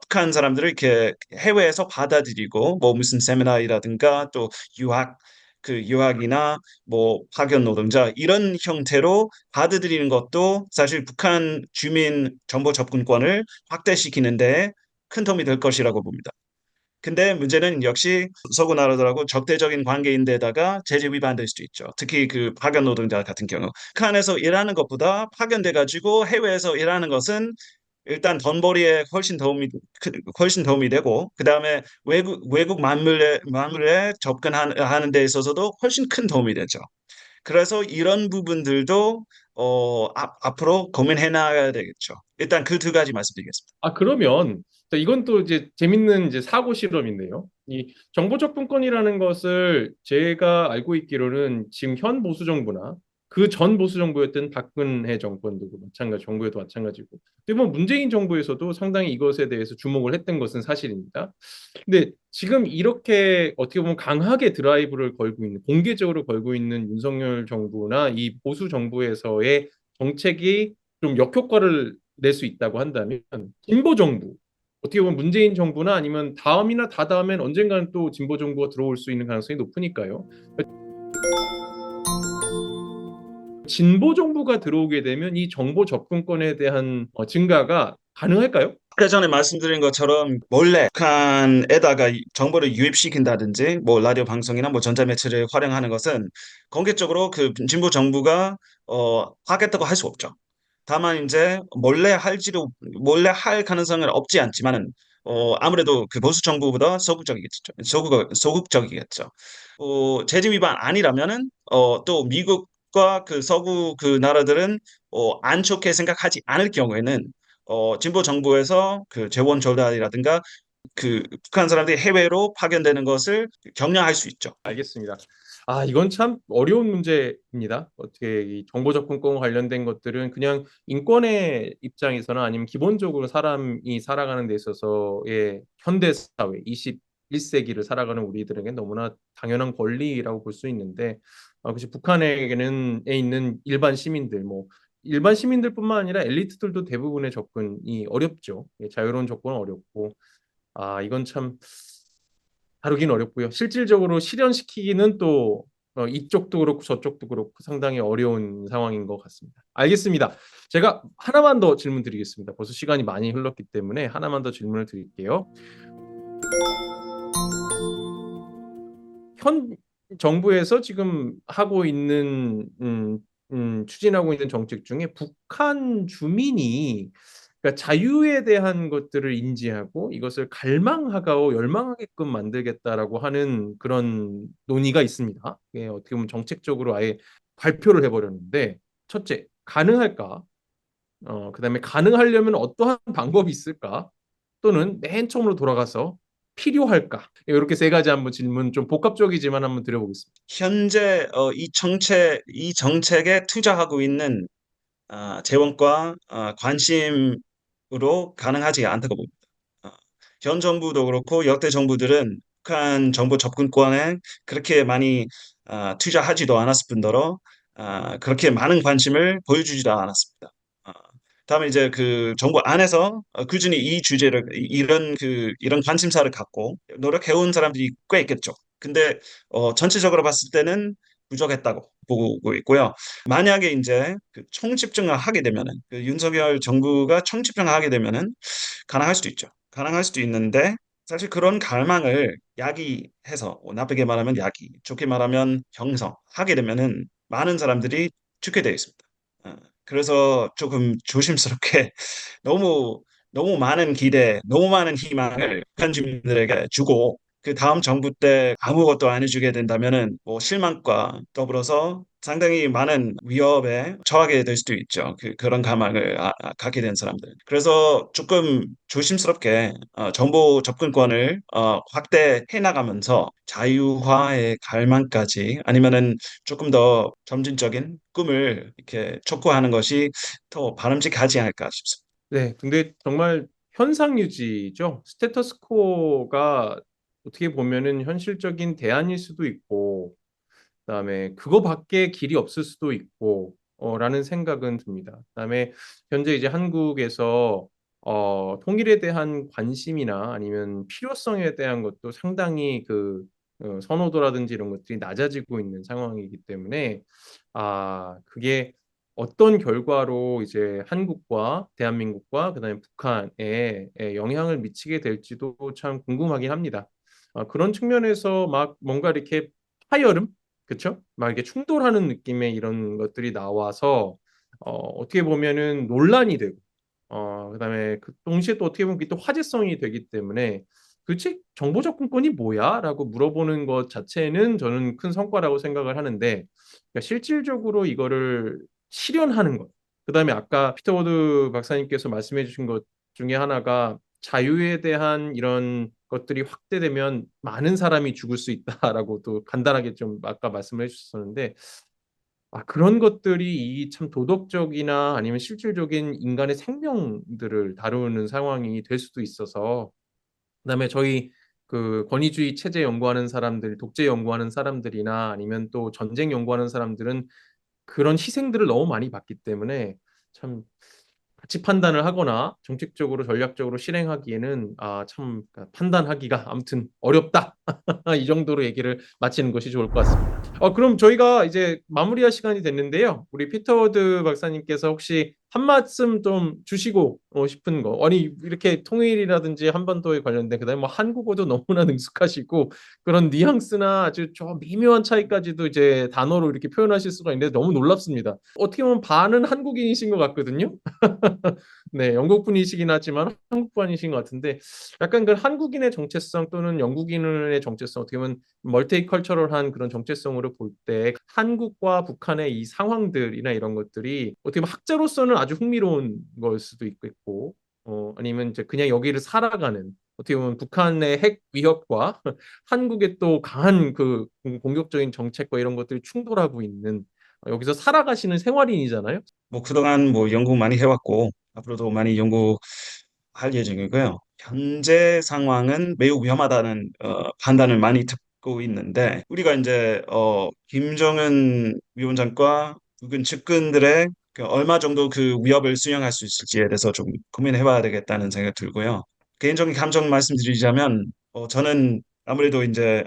북한 사람들을 이렇게 해외에서 받아들이고 뭐 무슨 세미나이라든가 또 유학 유학이나 뭐 파견 노동자 이런 형태로 받아들이는 것도 사실 북한 주민 정보 접근권을 확대시키는데 큰 도움이 될 것이라고 봅니다. 근데 문제는 역시 서구 나라들하고 적대적인 관계인데다가 제재 위반될 수도 있죠. 특히 그 파견 노동자 같은 경우. 북한에서 일하는 것보다 파견돼 가지고 해외에서 일하는 것은 일단 돈벌이에 훨씬 도움이 되고 그다음에 외국 만물에 접근하는 데 있어서도 훨씬 큰 도움이 되죠. 그래서 이런 부분들도 앞으로 고민해 나가야 되겠죠. 일단 그 두 가지 말씀드리겠습니다. 아, 그러면 자, 이건 또 이제 재밌는 이제 사고 실험인데요. 이 정보 접근권이라는 것을 제가 알고 있기로는 지금 현 보수 정부나 그 전 보수 정부였던 박근혜 정권도 마찬가지, 정부에도 마찬가지고, 어떻게 보면 문재인 정부에서도 상당히 이것에 대해서 주목을 했던 것은 사실입니다. 근데 지금 이렇게 어떻게 보면 강하게 드라이브를 걸고 있는, 공개적으로 걸고 있는 윤석열 정부나 이 보수 정부에서의 정책이 좀 역효과를 낼 수 있다고 한다면 진보 정부, 어떻게 보면 문재인 정부나 아니면 다음이나 다다음엔 언젠가는 또 진보 정부가 들어올 수 있는 가능성이 높으니까요. 진보 정부가 들어오게 되면 이 정보 접근권에 대한 증가가 가능할까요? 아까 전에 말씀드린 것처럼 몰래 북한에다가 정보를 유입시킨다든지 뭐 라디오 방송이나 뭐 전자매체를 활용하는 것은 공개적으로 그 진보 정부가 하겠다고 할 수 없죠. 다만 이제 몰래 할 가능성은 없지 않지만은 아무래도 그 보수 정부보다 소극적이겠죠. 제재 위반 아니라면은 또 미국과 그 서구 그 나라들은 안 좋게 생각하지 않을 경우에는 진보 정부에서 그 재원 조달이라든가 그 북한 사람들이 해외로 파견되는 것을 격려할 수 있죠. 알겠습니다. 아, 이건 참 어려운 문제입니다. 어떻게 이 정보 접근권 관련된 것들은 그냥 인권의 입장에서나 아니면 기본적으로 사람이 살아가는 데 있어서의 현대 사회, 21세기를 살아가는 우리들에게 너무나 당연한 권리라고 볼 수 있는데, 그치, 북한에게는 에 있는 일반 시민들, 뭐 일반 시민들뿐만 아니라 엘리트들도 대부분의 접근이 어렵죠. 예, 자유로운 접근은 어렵고, 이건 참 다루긴 어렵고요. 실질적으로 실현시키기는 또 이쪽도 그렇고 저쪽도 그렇고 상당히 어려운 상황인 것 같습니다. 알겠습니다. 제가 하나만 더 질문 드리겠습니다. 벌써 시간이 많이 흘렀기 때문에 하나만 더 질문을 드릴게요. 현 정부에서 지금 하고 있는 추진하고 있는 정책 중에 북한 주민이, 그러니까 자유에 대한 것들을 인지하고 이것을 갈망하고 열망하게끔 만들겠다라고 하는 그런 논의가 있습니다. 예, 어떻게 보면 정책적으로 아예 발표를 해버렸는데, 첫째, 가능할까? 그다음에 가능하려면 어떠한 방법이 있을까? 또는 맨 처음으로 돌아가서 필요할까? 이렇게 세 가지 한번 질문, 좀 복합적이지만 한번 드려보겠습니다. 현재 이 정책에 투자하고 있는 재원과 관심으로 가능하지 않다고 봅니다. 어, 현 정부도 그렇고 역대 정부들은 북한 정보 접근권에 그렇게 많이 투자하지도 않았을 뿐더러 그렇게 많은 관심을 보여주지도 않았습니다. 어, 다음에 이제 그 정부 안에서 꾸준히 이 주제를 이런 관심사를 갖고 노력해온 사람들이 꽤 있겠죠. 근데 전체적으로 봤을 때는 부족했다고 보고 있고요. 만약에 이제 그 총집중을 하게 되면은 그 윤석열 정부가 총집중을 하게 되면은 가능할 수도 있죠. 가능할 수도 있는데 사실 그런 갈망을 야기해서 나쁘게 말하면 야기, 좋게 말하면 형성하게 되면은 많은 사람들이 죽게 되어 있습니다. 어, 그래서 조금 조심스럽게 너무 너무 많은 기대, 너무 많은 희망을 북한 주민들에게 주고 그 다음 정부 때 아무것도 안 해주게 된다면은 뭐 실망과 더불어서 상당히 많은 위협에 처하게 될 수도 있죠. 그런 가망을 갖게 된 사람들. 그래서 조금 조심스럽게 정보 접근권을 확대해 나가면서 자유화의 갈망까지 아니면은 조금 더 점진적인 꿈을 이렇게 촉구하는 것이 더 바람직하지 않을까 싶습니다. 네, 근데 정말 현상 유지죠. 스테터스 코어가 어떻게 보면은 현실적인 대안일 수도 있고, 그다음에 그거밖에 길이 없을 수도 있고, 라는 생각은 듭니다. 그다음에 현재 이제 한국에서 통일에 대한 관심이나 아니면 필요성에 대한 것도 상당히 그 선호도라든지 이런 것들이 낮아지고 있는 상황이기 때문에 그게 어떤 결과로 이제 한국과 대한민국과 그다음에 북한에 영향을 미치게 될지도 참 궁금하긴 합니다. 그런 측면에서 막 뭔가 이렇게 파열음, 그쵸? 막 이렇게 충돌하는 느낌의 이런 것들이 나와서 어떻게 보면은 논란이 되고 그다음에 그 동시에 또 어떻게 보면 그게 또 화제성이 되기 때문에 "도대체 정보 접근권이 뭐야?"라고 물어보는 것 자체는 저는 큰 성과라고 생각을 하는데, 그러니까 실질적으로 이거를 실현하는 것, 그다음에 아까 피터 워드 박사님께서 말씀해 주신 것 중에 하나가 "자유에 대한 이런 것들이 확대되면 많은 사람이 죽을 수 있다."라고 또 간단하게 좀 아까 말씀을 해 주셨었는데, 그런 것들이 이 참 도덕적이나 아니면 실질적인 인간의 생명들을 다루는 상황이 될 수도 있어서, 그다음에 저희 그 권위주의 체제 연구하는 사람들, 독재 연구하는 사람들이나 아니면 또 전쟁 연구하는 사람들은 그런 희생들을 너무 많이 봤기 때문에 참 가치 판단을 하거나 정책적으로 전략적으로 실행하기에는 참 판단하기가 아무튼 어렵다. 이 정도로 얘기를 마치는 것이 좋을 것 같습니다. 그럼 저희가 이제 마무리할 시간이 됐는데요. 우리 피터 워드 박사님께서 혹시 한 말씀 좀 주시고 싶은 거. 아니 이렇게 통일이라든지 한반도에 관련된, 그다음에 뭐 한국어도 너무나 능숙하시고 그런 뉘앙스나 아주 좀 미묘한 차이까지도 이제 단어로 이렇게 표현하실 수가 있는데 너무 놀랍습니다. 어떻게 보면 반은 한국인이신 것 같거든요. 네, 영국 분이시긴 하지만 한국 분이신 것 같은데, 약간 그 한국인의 정체성 또는 영국인의 정체성, 어떻게 보면 멀티컬처럴한 그런 정체성으로 볼 때 한국과 북한의 이 상황들이나 이런 것들이 어떻게 보면 학자로서는 아주 흥미로운 걸 수도 있겠고, 아니면 이제 그냥 여기를 살아가는, 어떻게 보면 북한의 핵 위협과 한국의 또 강한 그 공격적인 정책과 이런 것들이 충돌하고 있는, 여기서 살아가시는 생활인이잖아요. 뭐 그동안 뭐 연구 많이 해왔고 앞으로도 많이 연구할 예정이고요. 현재 상황은 매우 위험하다는 판단을 많이 듣고 있는데 우리가 이제 김정은 위원장과 북한 측근들의 그 얼마 정도 그 위협을 수용할 수 있을지에 대해서 좀 고민해봐야 되겠다는 생각이 들고요. 개인적인 감정 말씀드리자면 저는 아무래도 이제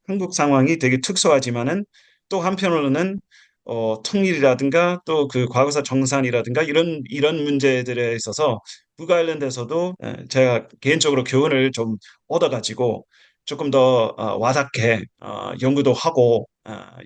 한국 상황이 되게 특수하지만은 또 한편으로는 통일이라든가 또 그 과거사 정산이라든가 이런 문제들에 있어서 북 아일랜드에서도 제가 개인적으로 교훈을 좀 얻어가지고 조금 더 와닿게 연구도 하고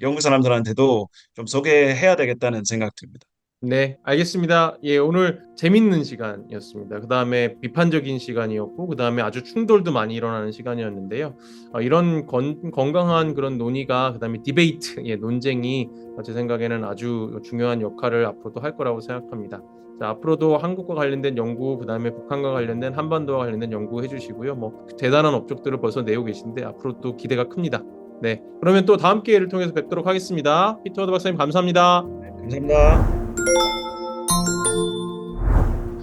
연구 사람들한테도 좀 소개해야 되겠다는 생각 듭니다. 네, 알겠습니다. 예, 오늘 재밌는 시간이었습니다. 그다음에 비판적인 시간이었고, 그다음에 아주 충돌도 많이 일어나는 시간이었는데요. 이런 건강한 그런 논의가, 그다음에 디베이트, 논쟁이 제 생각에는 아주 중요한 역할을 앞으로도 할 거라고 생각합니다. 자, 앞으로도 한국과 관련된 연구, 그다음에 북한과 관련된 한반도와 관련된 연구 해주시고요. 뭐 대단한 업적들을 벌써 내고 계신데 앞으로 또 기대가 큽니다. 네, 그러면 또 다음 기회를 통해서 뵙도록 하겠습니다. 피터 워드 박사님 감사합니다. 감사합니다.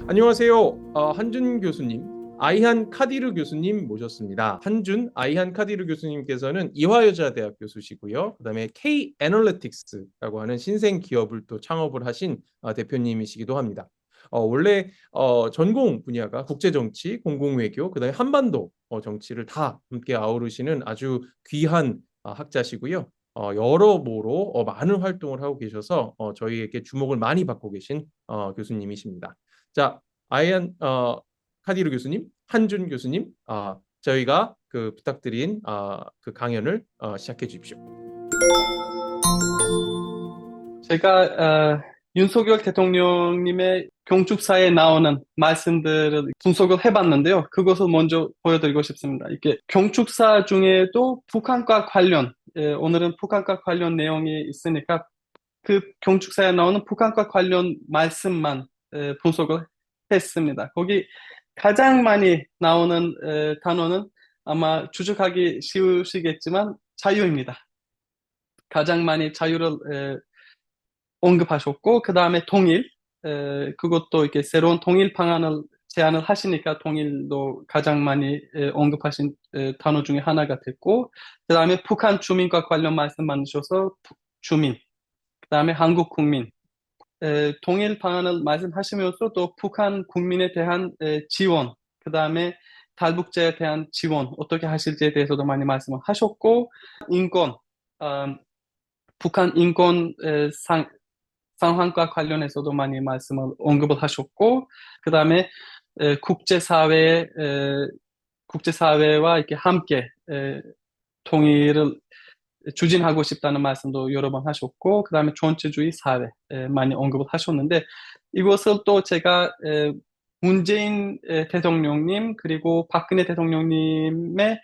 안녕하세요. 한준 교수님. 아이한 카디르 교수님 모셨습니다. 한준 아이한 카디르 교수님께서는 이화여자대학 교수시고요. 그다음에 K 애널리틱스라고 하는 신생 기업을 또 창업을 하신 대표님이시기도 합니다. 원래 전공 분야가 국제정치, 공공외교, 그다음에 한반도 정치를 다 함께 아우르시는 아주 귀한 학자시고요. 여러모로 많은 활동을 하고 계셔서 저희에게 주목을 많이 받고 계신 교수님이십니다. 자, 아이한 카디르 교수님, 한준 교수님, 저희가 그 부탁드린 그 강연을 시작해 주십시오. 제가 윤석열 대통령님의 경축사에 나오는 말씀들을 분석을 해봤는데요. 그것을 먼저 보여드리고 싶습니다. 이게 경축사 중에도 북한과 관련, 오늘은 북한과 관련 내용이 있으니까 그 경축사에 나오는 북한과 관련 말씀만 분석을 했습니다. 거기 가장 많이 나오는 단어는 아마 추측하기 쉬우시겠지만 자유입니다. 가장 많이 자유를 언급하셨고, 그 다음에 통일, 그것도 이렇게 새로운 통일 방안을 제안을 하시니까 통일도 가장 많이 언급하신 단어 중에 하나가 됐고, 그 다음에 북한 주민과 관련 말씀 만드셔서 주민, 그 다음에 한국 국민, 통일 방안을 말씀하시면서 또 북한 국민에 대한 지원, 그 다음에 탈북자에 대한 지원 어떻게 하실지에 대해서도 많이 말씀을 하셨고, 인권, 북한 인권 상황과 관련해서도 많이 말씀을 언급을 하셨고, 그 다음에 국제사회와 이렇게 함께 통일을 추진하고 싶다는 말씀도 여러 번 하셨고, 그 다음에 전체주의 사회 많이 언급을 하셨는데, 이것을 또 제가 문재인 대통령님 그리고 박근혜 대통령님의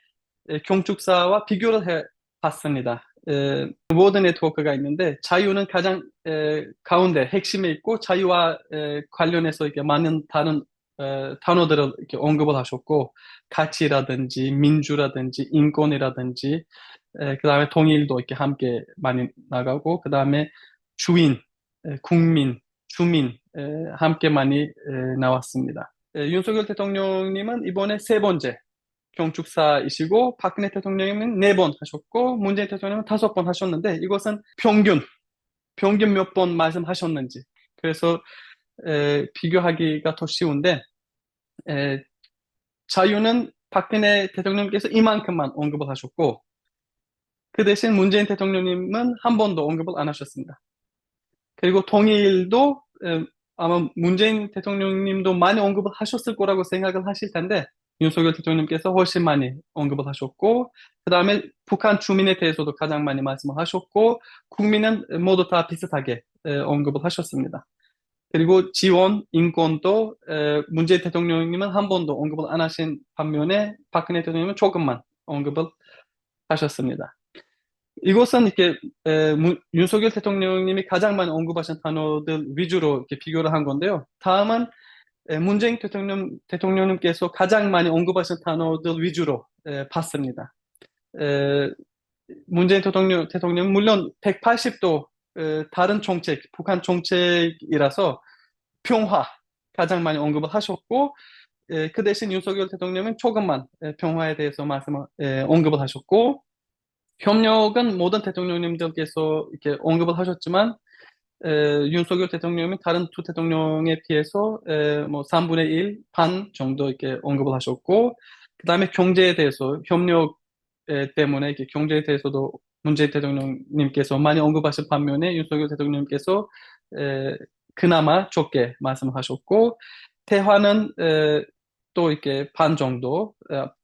경축사와 비교를 해봤습니다. 워드 네트워크가 있는데 자유는 가장 가운데 핵심에 있고, 자유와 관련해서 이렇게 많은 다른 단어들을 이렇게 언급을 하셨고, 가치라든지 민주라든지 인권이라든지 그 다음에 통일도 이렇게 함께 많이 나가고, 그 다음에 주인, 국민, 주민 함께 많이 나왔습니다. 윤석열 대통령님은 이번에 세 번째 경축사이시고, 박근혜 대통령님은 4번 하셨고, 문재인 대통령은 5번 하셨는데, 이것은 평균 몇 번 말씀하셨는지, 그래서 비교하기가 더 쉬운데, 자유는 박근혜 대통령께서 이만큼만 언급을 하셨고, 그 대신 문재인 대통령님은 한 번도 언급을 안 하셨습니다. 그리고 통일도 아마 문재인 대통령님도 많이 언급을 하셨을 거라고 생각을 하실 텐데, 윤석열 대통령님께서 훨씬 많이 언급을 하셨고, 그 다음에 북한 주민에 대해서도 가장 많이 말씀을 하셨고, 국민은 모두 다 비슷하게 언급을 하셨습니다. 그리고 지원, 인권도 문재인 대통령님은 한 번도 언급을 안 하신 반면에 박근혜 대통령님은 조금만 언급을 하셨습니다. 이것은 이렇게 윤석열 대통령님이 가장 많이 언급하신 단어들 위주로 이렇게 비교를 한 건데요. 다음은 문재인 대통령님께서 가장 많이 언급하신 단어들 위주로 봤습니다. 문재인 대통령 물론 180도 다른 정책, 북한 정책이라서 평화 가장 많이 언급을 하셨고, 그 대신 윤석열 대통령은 조금만 평화에 대해서 언급을 하셨고, 협력은 모든 대통령님들께서 이렇게 언급을 하셨지만, 윤석열 대통령이 다른 두 대통령에 비해서 뭐 3분의 1, 반 정도 이렇게 언급을 하셨고, 그 다음에 경제에 대해서 협력 때문에 이렇게 경제에 대해서도 문재인 대통령님께서 많이 언급하신 반면에 윤석열 대통령님께서 그나마 적게 말씀하셨고, 대화는 또 이렇게 반 정도,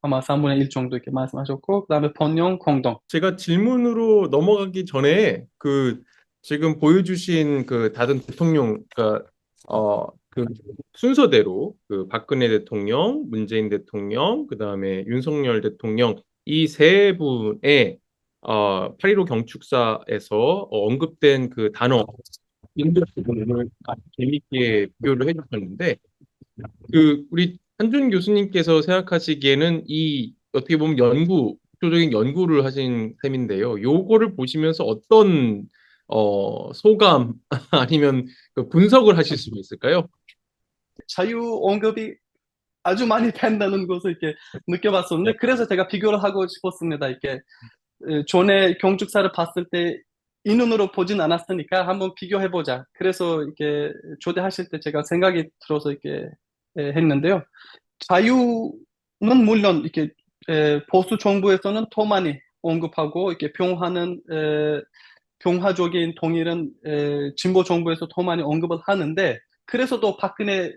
아마 3분의 1 정도 이렇게 말씀하셨고, 그 다음에 번영 공동. 제가 질문으로 넘어가기 전에 그 지금 보여주신 그 다른 대통령, 그러니까 그 순서대로 그 박근혜 대통령, 문재인 대통령, 그 다음에 윤석열 대통령 이 세 분의 8.15 경축사에서 언급된 그 단어 인들 부분을 아주 재미있게 비교를 해주셨는데, 그 우리 한준 교수님께서 생각하시기에는 이 어떻게 보면 구조적인 연구를 하신 셈인데요. 요거를 보시면서 어떤 소감 아니면 그 분석을 하실 수 있을까요? 자유 언급이 아주 많이 뺀다는 것을 이렇게 느껴봤었는데, 그래서 제가 비교를 하고 싶었습니다. 이렇게 전에 경축사를 봤을 때 이 눈으로 보진 않았으니까 한번 비교해보자. 그래서 이렇게 초대하실 때 제가 생각이 들어서 이렇게 했는데요. 자유는 물론 이렇게 보수 정부에서는 더 많이 언급하고, 이렇게 평화적인 통일은 진보 정부에서 더 많이 언급을 하는데, 그래서 또 박근혜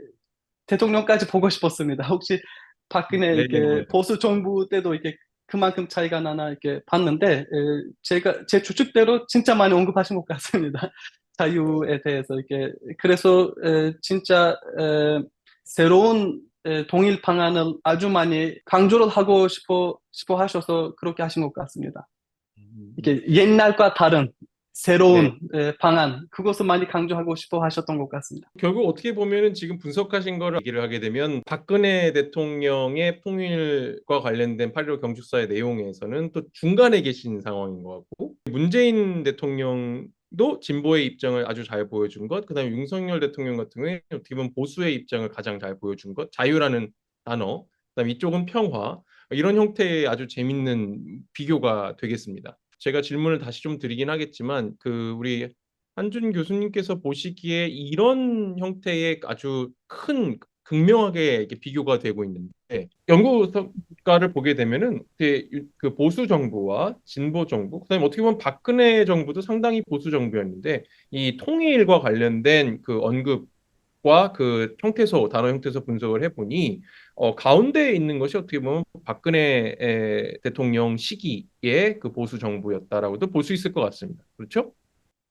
대통령까지 보고 싶었습니다. 혹시 박근혜 네, 이렇게 보수 정부 때도 이렇게 그만큼 차이가 나나 이렇게 봤는데, 제 추측대로 진짜 많이 언급하신 것 같습니다. 자유에 대해서 이렇게. 그래서 진짜 새로운 통일 방안을 아주 많이 강조를 하고 싶어 하셔서 그렇게 하신 것 같습니다. 이게 옛날과 다른 새로운 방안, 그것을 많이 강조하고 싶어 하셨던 것 같습니다. 결국 어떻게 보면은 지금 분석하신 거를 얘기를 하게 되면 박근혜 대통령의 통일과 관련된 8.15 경축사의 내용에서는 또 중간에 계신 상황인 것 같고, 문재인 대통령도 진보의 입장을 아주 잘 보여준 것, 그다음에 윤석열 대통령 같은 경우에 어떻게 보면 보수의 입장을 가장 잘 보여준 것, 자유라는 단어, 그다음에 이쪽은 평화, 이런 형태의 아주 재밌는 비교가 되겠습니다. 제가 질문을 다시 좀 드리긴 하겠지만, 우리 한준 교수님께서 보시기에 이런 형태의 아주 큰 극명하게 이렇게 비교가 되고 있는데, 연구 성과를 보게 되면은 그 보수 정부와 진보 정부, 그다음에 어떻게 보면 박근혜 정부도 상당히 보수 정부였는데, 이 통일과 관련된 그 언급과 그 형태소 단어 형태소 분석을 해보니 가운데에 있는 것이 어떻게 보면 박근혜 대통령 시기의 그 보수 정부였다라고도 볼 수 있을 것 같습니다. 그렇죠?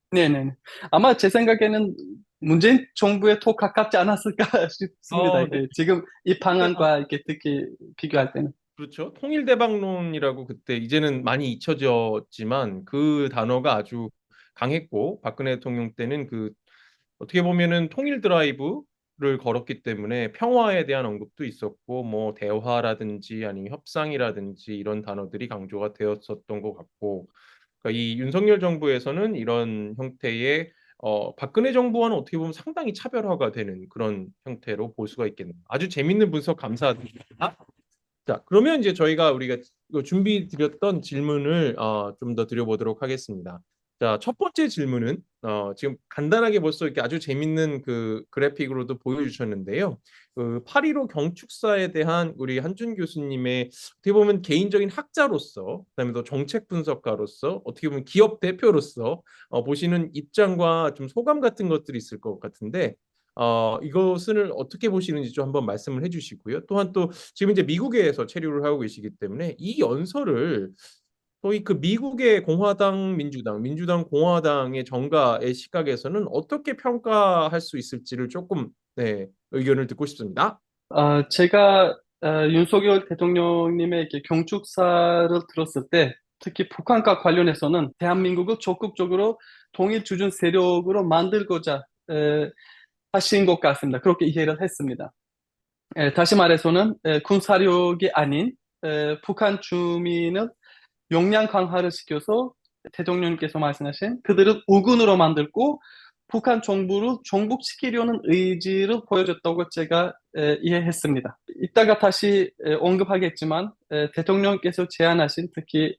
네네. 아마 제 생각에는 문재인 정부에 더 가깝지 않았을까 싶습니다. 네. 이게 지금 이 방안과 이렇게 특히 비교할 때는. 그렇죠. 통일대박론이라고 그때 이제는 많이 잊혀졌지만 그 단어가 아주 강했고, 박근혜 대통령 때는 어떻게 보면은 통일 드라이브를 걸었기 때문에 평화에 대한 언급도 있었고, 뭐 대화라든지 아니면 협상이라든지 이런 단어들이 강조가 되었었던 것 같고, 그러니까 이 윤석열 정부에서는 이런 형태의 박근혜 정부와는 어떻게 보면 상당히 차별화가 되는 그런 형태로 볼 수가 있겠네요. 아주 재밌는 분석 감사드립니다. 자, 그러면 이제 우리가 이거 준비 드렸던 질문을 좀 더 드려보도록 하겠습니다. 자, 첫 번째 질문은 지금 간단하게 벌써 이렇게 아주 재밌는 그 그래픽으로도 보여주셨는데요. 그 8.15 경축사에 대한 우리 한준 교수님의 어떻게 보면 개인적인 학자로서, 그다음에 또 정책 분석가로서, 어떻게 보면 기업 대표로서 보시는 입장과 좀 소감 같은 것들이 있을 것 같은데, 이것을 어떻게 보시는지 좀 한번 말씀을 해주시고요. 또한 또 지금 이제 미국에서 체류를 하고 계시기 때문에 이 연설을 소위 그 미국의 공화당, 민주당, 공화당의 정가의 시각에서는 어떻게 평가할 수 있을지를 조금 의견을 듣고 싶습니다. 제가 윤석열 대통령님의 이렇게 경축사를 들었을 때, 특히 북한과 관련해서는 대한민국을 적극적으로 통일 주준 세력으로 만들고자 하신 것 같습니다. 그렇게 이해를 했습니다. 다시 말해서는 군사력이 아닌 북한 주민을 역량 강화를 시켜서 대통령님께서 말씀하신 그들을 우군으로 만들고 북한 정부를 정복시키려는 의지를 보여줬다고 제가 이해했습니다. 이따가 다시 언급하겠지만 대통령께서 제안하신 특히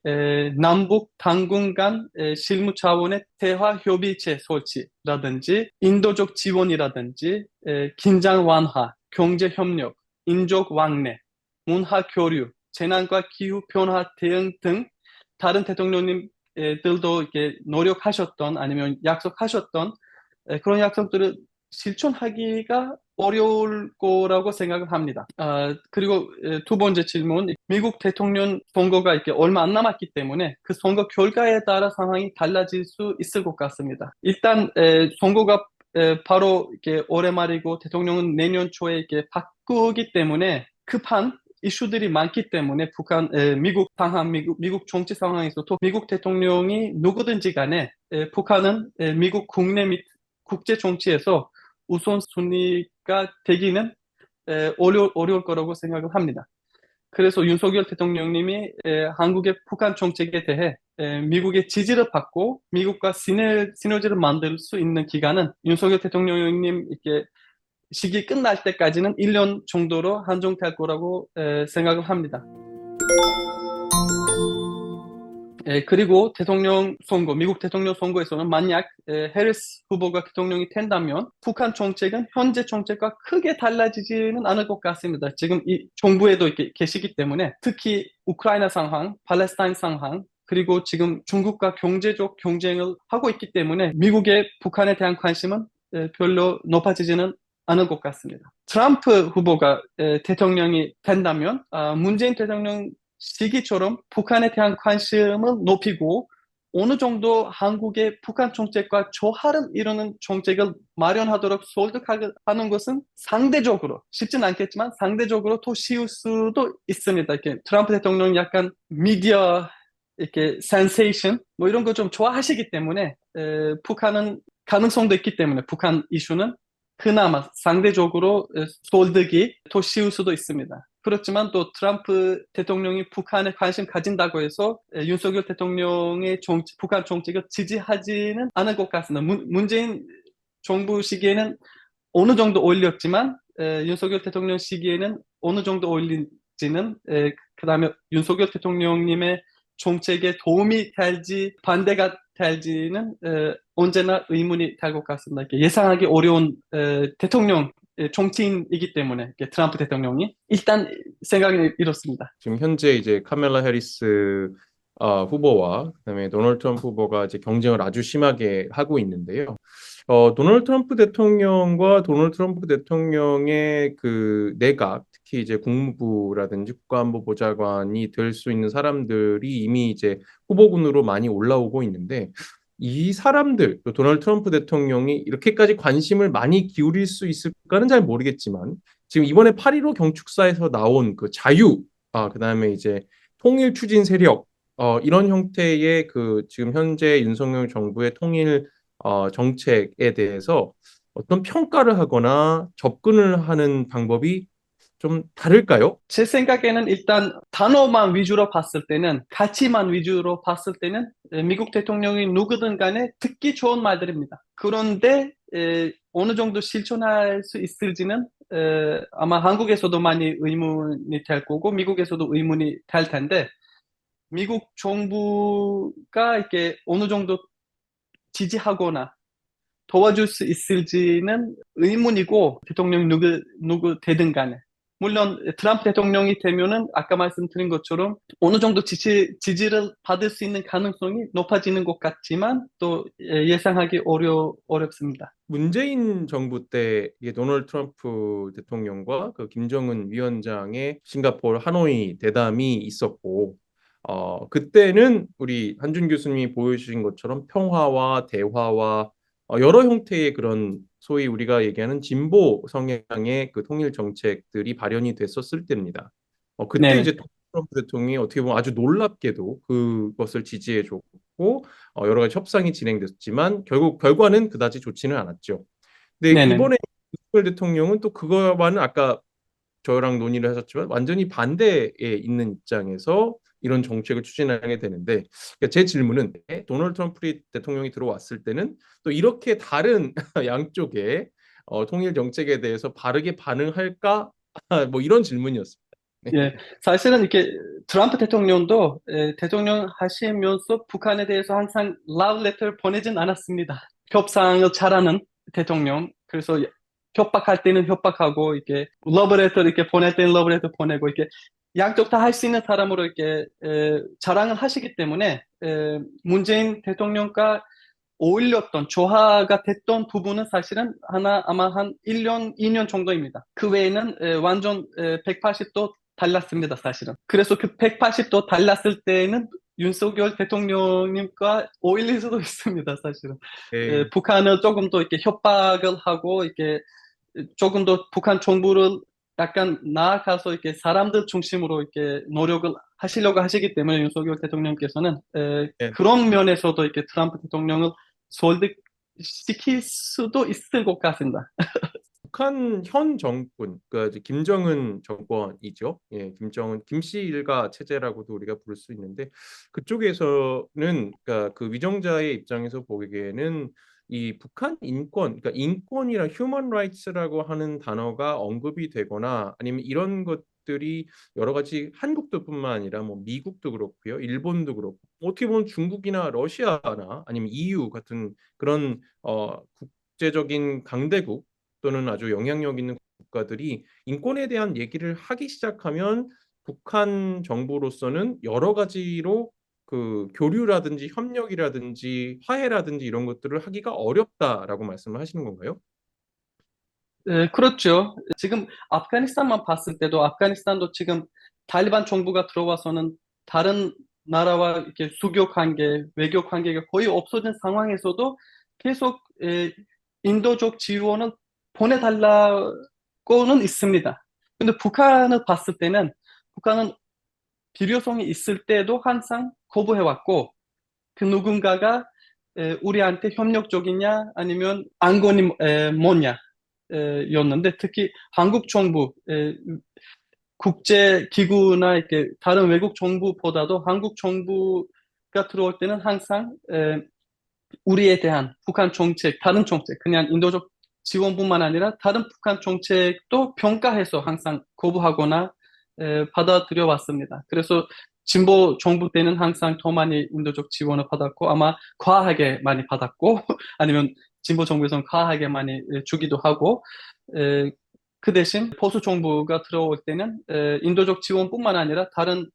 남북 당군 간 실무 차원의 대화 협의체 설치라든지 인도적 지원이라든지 긴장 완화, 경제 협력, 인적 왕래, 문화 교류, 재난과 기후 변화 대응 등 다른 대통령님들도 이렇게 노력하셨던 아니면 약속하셨던 그런 약속들을 실천하기가 어려울 거라고 생각을 합니다. 그리고 두 번째 질문, 미국 대통령 선거가 이렇게 얼마 안 남았기 때문에 그 선거 결과에 따라 상황이 달라질 수 있을 것 같습니다. 일단 선거가 바로 이렇게 올해 말이고 대통령은 내년 초에 이렇게 바꾸기 때문에 급한 이슈들이 많기 때문에 미국 상황, 미국 정치 상황에서도 미국 대통령이 누구든지 간에 북한은 미국 국내 및 국제 정치에서 우선순위가 되기는 어려울 거라고 생각을 합니다. 그래서 윤석열 대통령님이 한국의 북한 정책에 대해 미국의 지지를 받고 미국과 시너지를 만들 수 있는 기간은 윤석열 대통령님 이렇게 시기 끝날 때까지는 1년 정도로 한정될 거라고 생각을 합니다. 그리고 대통령 선거, 미국 대통령 선거에서는 만약 해리스 후보가 대통령이 된다면 북한 정책은 현재 정책과 크게 달라지지는 않을 것 같습니다. 지금 이 정부에도 이렇게 계시기 때문에 특히 우크라이나 상황, 팔레스타인 상황, 그리고 지금 중국과 경제적 경쟁을 하고 있기 때문에 미국의 북한에 대한 관심은 별로 높아지지는 않을 것 같습니다. 트럼프 후보가 대통령이 된다면 문재인 대통령 시기처럼 북한에 대한 관심을 높이고 어느 정도 한국의 북한 정책과 조화를 이루는 정책을 마련하도록 설득하는 것은 상대적으로 쉽지는 않겠지만 상대적으로 더 쉬울 수도 있습니다. 이렇게 트럼프 대통령이 약간 미디어 이렇게 센세이션 뭐 이런 거 좀 좋아하시기 때문에 북한은 가능성도 있기 때문에 북한 이슈는 그나마 상대적으로 설득이 더 쉬울 수도 있습니다. 그렇지만 또 트럼프 대통령이 북한에 관심 가진다고 해서 윤석열 대통령의 북한 정책을 지지하지는 않을 것 같습니다. 문재인 정부 시기에는 어느 정도 올렸지만 윤석열 대통령 시기에는 어느 정도 올린지는 그다음에 윤석열 대통령님의 정책에 도움이 될지 반대가 될지는 언제나 의문이 될 것 같습니다. 이렇게 예상하기 어려운 대통령 정치인이기 때문에 트럼프 대통령이 일단 생각이 이렇습니다. 지금 현재 이제 카멜라 해리스 후보와 그다음에 도널드 트럼프 후보가 이제 경쟁을 아주 심하게 하고 있는데요. 도널드 트럼프 대통령과 도널드 트럼프 대통령의 그 내각, 특히 이제 국무부라든지 국가안보보좌관이 될 수 있는 사람들이 이미 이제 후보군으로 많이 올라오고 있는데 이 사람들, 또 도널드 트럼프 대통령이 이렇게까지 관심을 많이 기울일 수 있을까는 잘 모르겠지만 지금 이번에 8.15 경축사에서 나온 그 자유, 그다음에 이제 통일 추진 세력, 이런 형태의 그 지금 현재 윤석열 정부의 통일 정책에 대해서 어떤 평가를 하거나 접근을 하는 방법이 좀 다를까요? 제 생각에는 일단 단어만 위주로 봤을 때는 가치만 위주로 봤을 때는 미국 대통령이 누구든 간에 듣기 좋은 말들입니다. 그런데 어느 정도 실천할 수 있을지는 아마 한국에서도 많이 의문이 될 거고 미국에서도 의문이 될 텐데 미국 정부가 이렇게 어느 정도 지지하거나 도와줄 수 있을지는 의문이고 대통령 누구 되든 간에 물론 트럼프 대통령이 되면은 아까 말씀드린 것처럼 어느 정도 지지를 받을 수 있는 가능성이 높아지는 것 같지만 또 예상하기 어렵습니다. 문재인 정부 때 이게 도널드 트럼프 대통령과 그 김정은 위원장의 싱가포르 하노이 대담이 있었고, 그때는 우리 한준 교수님이 보여주신 것처럼 평화와 대화와 여러 형태의 그런 소위 우리가 얘기하는 진보 성향의 그 통일 정책들이 발현이 됐었을 때입니다. 그때 네네. 이제 트럼프 대통령이 어떻게 보면 아주 놀랍게도 그것을 지지해줬고 여러 가지 협상이 진행됐지만 결국 결과는 그다지 좋지는 않았죠. 근데 네네. 이번에 윤석열 대통령은 또 그거와는 아까 저랑 논의를 하셨지만 완전히 반대에 있는 입장에서 이런 정책을 추진하게 되는데 그러니까 제 질문은 도널드 트럼프 대통령이 들어왔을 때는 또 이렇게 다른 양쪽의 통일 정책에 대해서 바르게 반응할까? 뭐 이런 질문이었습니다. 네. 예, 사실은 이렇게 트럼프 대통령도 대통령 하시면서 북한에 대해서 항상 love letter 보내진 않았습니다. 협상을 잘하는 대통령. 그래서 협박할 때는 협박하고 이렇게 love letter 이렇게 보낼 때는 love letter 보내고 이렇게 양쪽 다 할 수 있는 사람으로 이렇게 자랑을 하시기 때문에 문재인 대통령과 어울렸던 조화가 됐던 부분은 사실은 아마 한 1년, 2년 정도입니다. 그 외에는 완전 180도 달랐습니다, 사실은. 그래서 그 180도 달랐을 때는 윤석열 대통령님과 어울릴 수도 있습니다, 사실은. 네. 북한을 조금 더 이렇게 협박을 하고 이렇게 조금 더 북한 정부를 약간 나아가서 이렇게 사람들 중심으로 이렇게 노력을 하시려고 하시기 때문에 윤석열 대통령께서는 네. 그런 면에서도 이렇게 트럼프 대통령을 설득시킬 수도 있을 것 같습니다. 북한 현 정권, 그러니까 이제 김정은 정권이죠. 예, 김씨 일가 체제라고도 우리가 부를 수 있는데 그쪽에서는 그러니까 그 위정자의 입장에서 보기에는 이 북한 인권, 그러니까 인권이라 human rights라고 하는 단어가 언급이 되거나 아니면 이런 것들이 여러 가지 한국도뿐만 아니라 뭐 미국도 그렇고요, 일본도 그렇고 어떻게 보면 중국이나 러시아나 아니면 EU 같은 그런 국제적인 강대국 또는 아주 영향력 있는 국가들이 인권에 대한 얘기를 하기 시작하면 북한 정부로서는 여러 가지로 그 교류라든지 협력이라든지 화해라든지 이런 것들을 하기가 어렵다라고 말씀을 하시는 건가요? 그렇죠. 지금 아프가니스탄만 봤을 때도 아프가니스탄도 지금 탈리반 정부가 들어와서는 다른 나라와 이렇게 수교 관계, 외교 관계가 거의 없어진 상황에서도 계속 인도적 지원을 보내달라고는 있습니다. 근데 북한을 봤을 때는 북한은 필요성이 있을 때도 항상 거부해왔고 그 누군가가 우리한테 협력적이냐 아니면 안건이 뭐냐 였는데 특히 한국 정부 국제 기구나 이렇게 다른 외국 정부보다도 한국 정부가 들어올 때는 항상 우리에 대한 북한 정책, 다른 정책, 그냥 인도적 지원뿐만 아니라 다른 북한 정책도 평가해서 항상 거부하거나 받아들여 왔습니다. 그래서 진보 정부 때는 항상 더 많이 인도적 지원을 받았고 아마 과하게 많이 받았고 아니면 진보 정부에서는 과하게 많이 주기도 하고 그 대신 보수 정부가 들어올 때는 인도적 지원뿐만 아니라 다른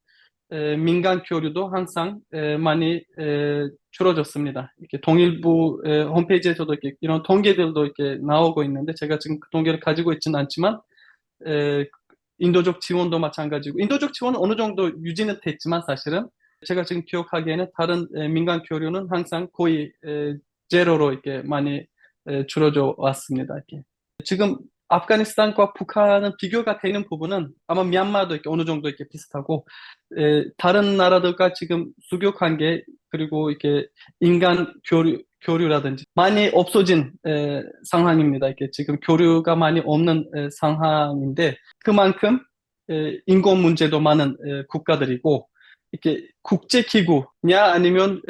민간 교류도 항상 많이 줄어졌습니다. 이렇게 통일부 홈페이지에서도 이렇게 이런 통계들도 이렇게 나오고 있는데 제가 지금 그 통계를 가지고 있지는 않지만 에, 인도적 지원도 마찬가지고 인도적 지원은 어느 정도 유지는 됐지만 사실은 제가 지금 기억하기에는 다른 민간 교류는 항상 거의 제로로 이렇게 많이 줄어져 왔습니다. 이렇게. 지금 아프가니스탄과 북한은 비교가 되는 부분은 아마 미얀마도 이렇게 어느 정도 이렇게 비슷하고 다른 나라들과 지금 수교 관계 그리고 이렇게 인간 교류라든지 많이 없어진 상황입니다. 이렇게 지금 교류가 많이 없는 상황인데 그만큼 인권 문제도 많은 국가들이고 이렇게 국제기구냐 아니면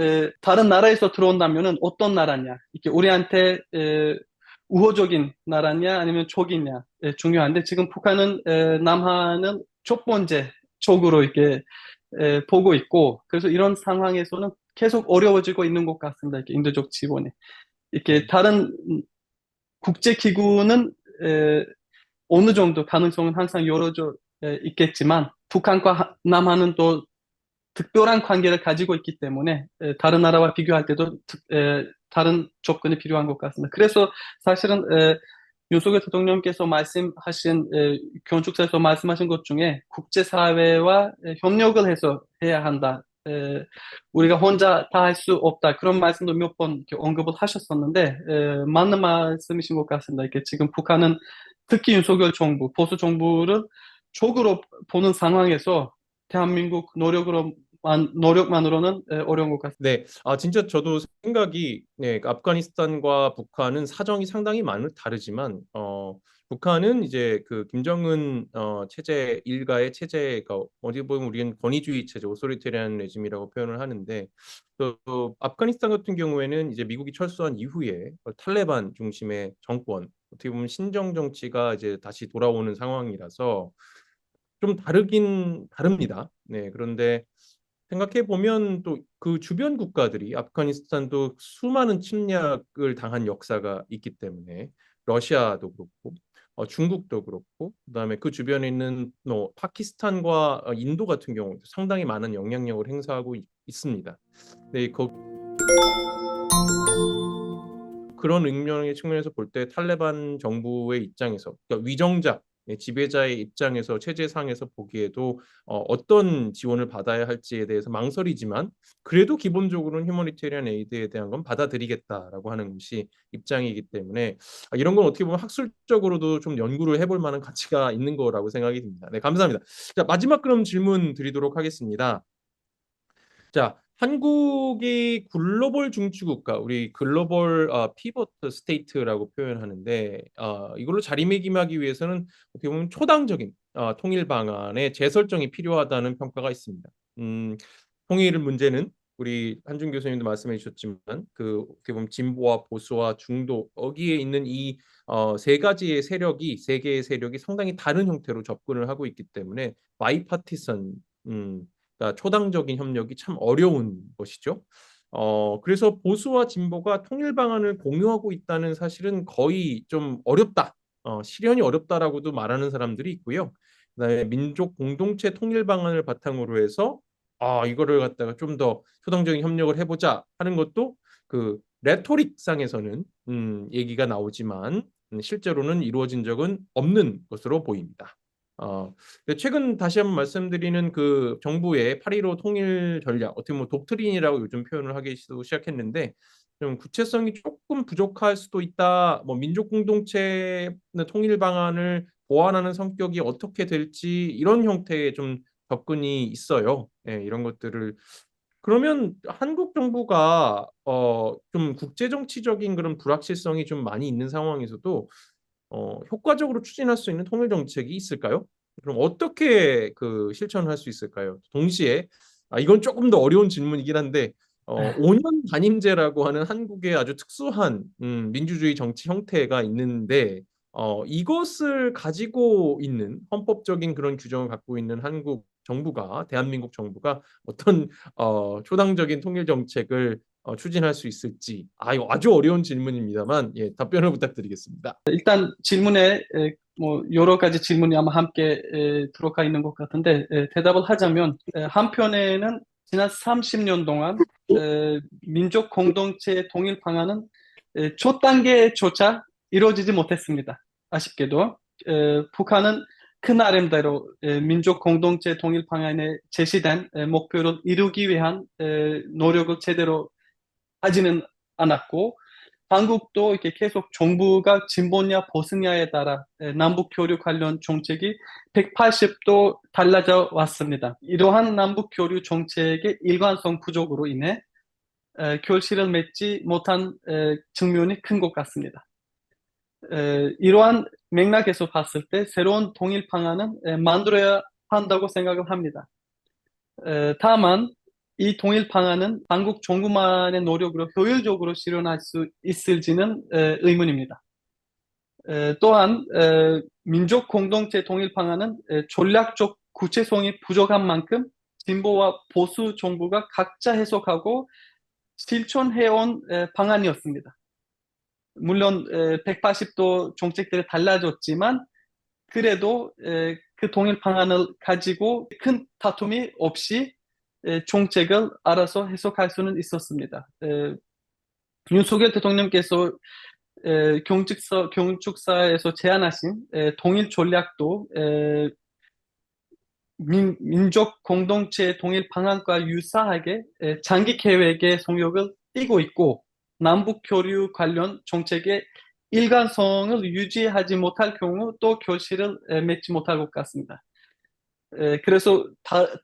다른 나라에서 들어온다면은 어떤 나라냐 이렇게 우리한테 우호적인 나라냐 아니면 적이냐 중요한데 지금 북한은 남한은 첫 번째 적으로 이렇게 보고 있고 그래서 이런 상황에서는 계속 어려워지고 있는 것 같습니다. 이렇게 인도적 지원이 이렇게 다른 국제기구는 어느 정도 가능성은 항상 열어져 있겠지만 북한과 남한은 또 특별한 관계를 가지고 있기 때문에 다른 나라와 비교할 때도 다른 접근이 필요한 것 같습니다. 그래서 사실은 윤석열 대통령께서 말씀하신 건축사에서 말씀하신 것 중에 국제사회와 협력을 해서 해야 한다. 우리가 혼자 다 할 수 없다. 그런 말씀도 몇 번 언급을 하셨었는데 맞는 말씀이신 것 같습니다. 이렇게 지금 북한은 특히 윤석열 정부, 보수 정부를 적으로 보는 상황에서 대한민국 노력만으로는 어려운 것 같습니다. 네, 진짜 저도 생각이 아프가니스탄과 북한은 사정이 상당히 많이 다르지만 북한은 이제 그 김정은 체제 일가의 체제가 어디 보면 우리는 권위주의 체제, 오소리테리안 레짐이라고 표현을 하는데 또 아프가니스탄 같은 경우에는 이제 미국이 철수한 이후에 탈레반 중심의 정권, 어떻게 보면 신정 정치가 이제 다시 돌아오는 상황이라서 좀 다르긴 다릅니다. 네, 그런데 생각해 보면 또 그 주변 국가들이 아프가니스탄도 수많은 침략을 당한 역사가 있기 때문에 러시아도 그렇고 중국도 그렇고 그다음에 그 주변에 있는 파키스탄과 인도 같은 경우도 상당히 많은 영향력을 행사하고 있습니다. 네, 그런 응명의 측면에서 볼 때 탈레반 정부의 입장에서 그러니까 위정자 지배자의 입장에서 체제상에서 보기에도 어떤 지원을 받아야 할지에 대해서 망설이지만 그래도 기본적으로는 휴머니테리안 에이드에 대한 건 받아들이겠다라고 하는 것이 입장이기 때문에 이런 건 어떻게 보면 학술적으로도 좀 연구를 해볼 만한 가치가 있는 거라고 생각이 듭니다. 네, 감사합니다. 자, 마지막 그럼 질문 드리도록 하겠습니다. 자, 한국이 글로벌 중추국가, 우리 글로벌 피보트 스테이트라고 표현하는데 이걸로 자리매김하기 위해서는 어떻게 보면 초당적인 통일 방안의 재설정이 필요하다는 평가가 있습니다. 통일 문제는 우리 한준 교수님도 말씀해 주셨지만 그 어떻게 보면 진보와 보수와 중도 여기에 있는 이 세 가지의 세력이 세 개의 세력이 상당히 다른 형태로 접근을 하고 있기 때문에 바이파티선 그러니까 초당적인 협력이 참 어려운 것이죠. 그래서 보수와 진보가 통일 방안을 공유하고 있다는 사실은 거의 좀 어렵다. 실현이 어렵다라고도 말하는 사람들이 있고요. 그다음에 민족 공동체 통일 방안을 바탕으로 해서 이거를 갖다가 좀 더 초당적인 협력을 해보자 하는 것도 그 레토릭 상에서는 얘기가 나오지만 실제로는 이루어진 적은 없는 것으로 보입니다. 근데 최근 다시 한번 말씀드리는 그 정부의 8.15 통일 전략, 어떻게 보면 독트린이라고 요즘 표현을 하기 시작했는데 좀 구체성이 조금 부족할 수도 있다. 뭐 민족 공동체 통일 방안을 보완하는 성격이 어떻게 될지 이런 형태의 좀 접근이 있어요. 예, 이런 것들을 그러면 한국 정부가 좀 국제 정치적인 그런 불확실성이 좀 많이 있는 상황에서도 효과적으로 추진할 수 있는 통일 정책이 있을까요? 그럼 어떻게 그 실천할 수 있을까요? 동시에 이건 조금 더 어려운 질문이긴 한데 5년 단임제라고 하는 한국의 아주 특수한 민주주의 정치 형태가 있는데 이것을 가지고 있는 헌법적인 그런 규정을 갖고 있는 한국 정부가 대한민국 정부가 어떤 초당적인 통일 정책을 추진할 수 있을지 이거 아주 어려운 질문입니다만 예, 답변을 부탁드리겠습니다. 일단 질문에 뭐 여러 가지 질문이 아마 함께 들어가 있는 것 같은데 대답을 하자면 한편에는 지난 30년 동안 민족 공동체 통일 방안은 초 단계조차 이루어지지 못했습니다. 아쉽게도 북한은 큰 나름대로 민족 공동체 통일 방안에 제시된 목표를 이루기 위한 노력을 제대로 하지는 않았고 한국도 이렇게 계속 정부가 진보냐 보수냐에 따라 남북 교류 관련 정책이 180도 달라져 왔습니다. 이러한 남북 교류 정책의 일관성 부족으로 인해 결실을 맺지 못한 측면이 큰 것 같습니다. 이러한 맥락에서 봤을 때 새로운 통일 방안은 만들어야 한다고 생각을 합니다. 다만 이 통일 방안은 한국 정부만의 노력으로 효율적으로 실현할 수 있을지는 의문입니다. 또한 민족 공동체 통일 방안은 전략적 구체성이 부족한 만큼 진보와 보수 정부가 각자 해석하고 실천해온 방안이었습니다. 물론 180도 정책들이 달라졌지만 그래도 그 통일 방안을 가지고 큰 다툼이 없이 정책을 알아서 해석할 수는 있었습니다. 윤석열 대통령께서 경축사에서 제안하신 통일 전략도 민족 공동체 통일 방안과 유사하게 장기 계획의 성격을 띠고 있고 남북 교류 관련 정책의 일관성을 유지하지 못할 경우 또 결실을 맺지 못할 것 같습니다. 그래서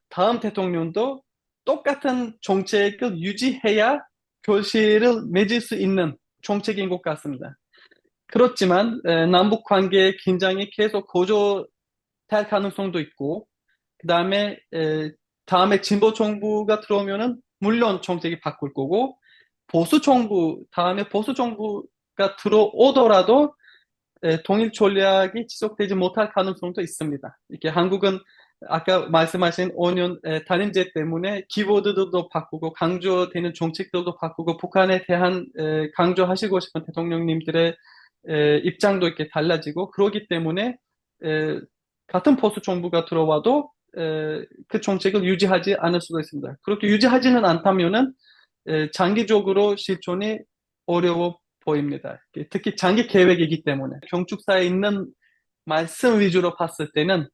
다음 대통령도 똑같은 정책을 유지해야 결실을 맺을 수 있는 정책인 것 같습니다. 그렇지만 남북 관계의 긴장이 계속 고조될 가능성도 있고 그 다음에 다음에 진보 정부가 들어오면은 물론 정책이 바꿀 거고 보수 정부 다음에 보수 정부가 들어오더라도 통일 전략이 지속되지 못할 가능성도 있습니다. 이렇게 한국은 아까 말씀하신 5년 단임제 때문에 키워드도 바꾸고 강조되는 정책들도 바꾸고 북한에 대한 강조하시고 싶은 대통령님들의 입장도 이렇게 달라지고 그러기 때문에 같은 보수 정부가 들어와도 그 정책을 유지하지 않을 수도 있습니다. 그렇게 유지하지는 않다면은 장기적으로 실천이 어려워 보입니다. 특히 장기 계획이기 때문에 경축사에 있는 말씀 위주로 봤을 때는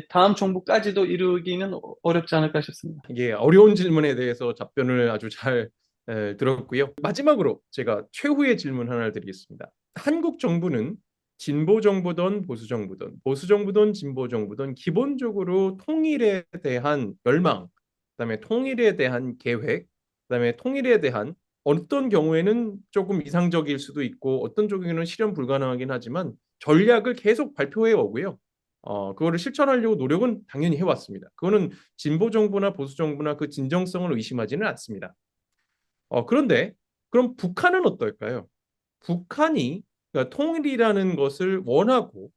다음 정부까지도 이루기는 어렵지 않을까 싶습니다. 이게 어려운 질문에 대해서 답변을 아주 잘 들었고요. 마지막으로 제가 최후의 질문 하나를 드리겠습니다. 한국 정부는 진보 정부든 보수 정부든 보수 정부든 진보 정부든 기본적으로 통일에 대한 열망, 그다음에 통일에 대한 계획, 그다음에 통일에 대한 어떤 경우에는 조금 이상적일 수도 있고 어떤 경우에는 실현 불가능하긴 하지만 전략을 계속 발표해 오고요. 그거를 실천하려고 노력은 당연히 해왔습니다. 그거는 진보 정부나 보수 정부나 그 진정성을 의심하지는 않습니다. 그런데 그럼 북한은 어떨까요? 북한이 그러니까 통일이라는 것을 원하고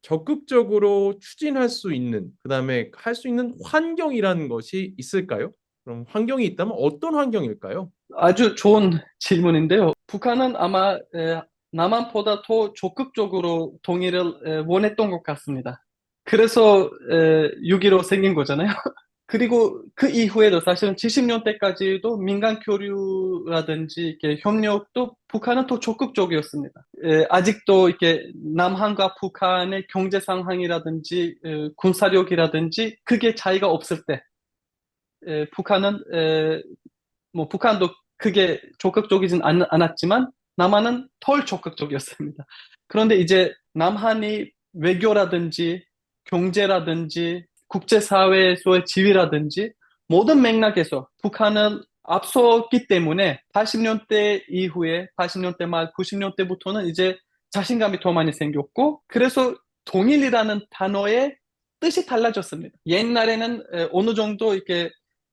적극적으로 추진할 수 있는, 그다음에 할 수 있는 환경이라는 것이 있을까요? 그럼 환경이 있다면 어떤 환경일까요? 아주 좋은 질문인데요. 북한은 아마 남한보다 더 적극적으로 통일을 원했던 것 같습니다. 그래서 6.15 생긴 거잖아요. 그리고 그 이후에도 사실은 70년대까지도 민간 교류라든지 이렇게 협력도 북한은 더 적극적이었습니다. 아직도 이렇게 남한과 북한의 경제 상황이라든지 군사력이라든지 그게 차이가 없을 때 북한은 뭐 북한도 크게 적극적이진 않았지만 남한은 덜 적극적이었습니다. 그런데 이제 남한이 외교라든지 경제라든지 국제사회에서의 지위라든지 모든 맥락에서 북한은 앞섰기 때문에 80년대 이후에 80년대 말 90년대부터는 이제 자신감이 더 많이 생겼고 그래서 동일이라는 단어의 뜻이 달라졌습니다. 옛날에는 어느 정도 이렇게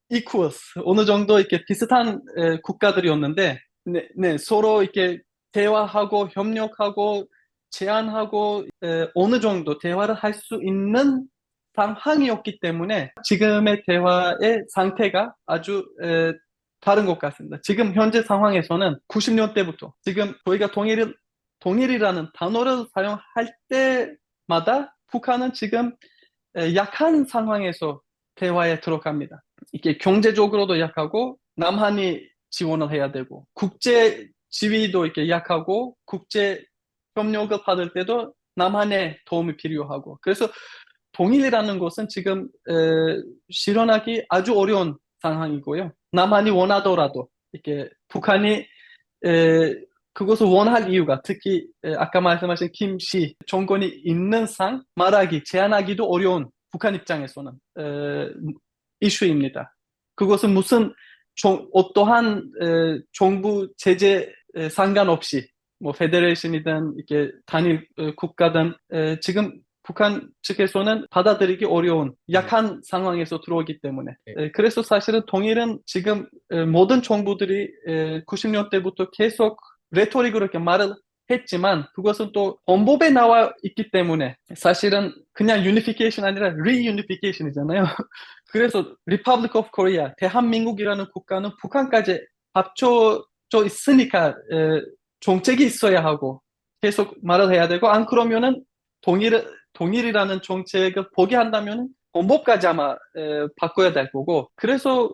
equals, 어느 정도 이렇게 비슷한 국가들이었는데 서로 이렇게 대화하고 협력하고 제안하고 어느 정도 대화를 할 수 있는 상황이었기 때문에 지금의 대화의 상태가 아주 다른 것 같습니다. 지금 현재 상황에서는 90년대부터 지금 저희가 동일이라는 단어를 사용할 때마다 북한은 지금 약한 상황에서 대화에 들어갑니다. 이게 경제적으로도 약하고 남한이 지원을 해야 되고 국제 지위도 이렇게 약하고 국제 협력을 받을 때도 남한의 도움이 필요하고 그래서 동일이라는 것은 지금 실현하기 아주 어려운 상황이고요. 남한이 원하더라도 이렇게 북한이 그것을 원할 이유가 특히 아까 말씀하신 김씨 정권이 있는 상 말하기, 제안하기도 어려운 북한 입장에서는 이슈입니다. 그것은 무슨 어떠한 정부 제재 상관없이 뭐 페더레이션이든 이렇게 단일 국가든 지금 북한 측에서는 받아들이기 어려운 약한 상황에서 들어오기 때문에 그래서 사실은 통일은 지금 모든 정부들이 90년대부터 계속 레토릭으로 이렇게 말을 했지만 그것은 또 헌법에 나와 있기 때문에 사실은 그냥 유니피케이션 아니라 리유니피케이션이잖아요. 그래서 Republic of Korea, 대한민국이라는 국가는 북한까지 합쳐져 있으니까 정책이 있어야 하고 계속 말을 해야 되고 안 그러면은 동일이라는 정책을 포기한다면 헌법까지 아마 바꿔야 될 거고 그래서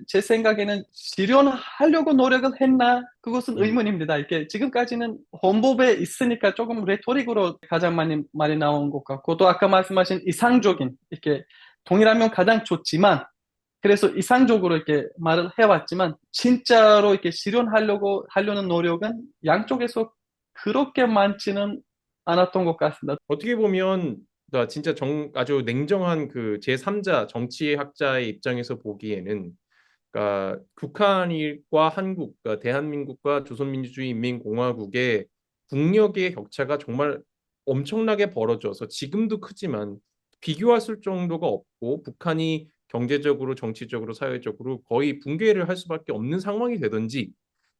제 생각에는 실현하려고 노력을 했나 그것은 의문입니다. 이렇게 지금까지는 헌법에 있으니까 조금 레토릭으로 가장 많이 나온 것 같고 또 아까 말씀하신 이상적인 이렇게 동일하면 가장 좋지만 그래서 이상적으로 이렇게 말을 해왔지만 진짜로 이렇게 하려는 노력은 양쪽에서 그렇게 많지는 않았던 것 같습니다. 어떻게 보면 진짜 아주 냉정한 그 제3자 정치학자의 입장에서 보기에는 그러니까 북한과 한국, 그러니까 대한민국과 조선민주주의인민공화국의 국력의 격차가 정말 엄청나게 벌어져서 지금도 크지만 비교할 정도가 없고 북한이 경제적으로, 정치적으로, 사회적으로 거의 붕괴를 할 수밖에 없는 상황이 되든지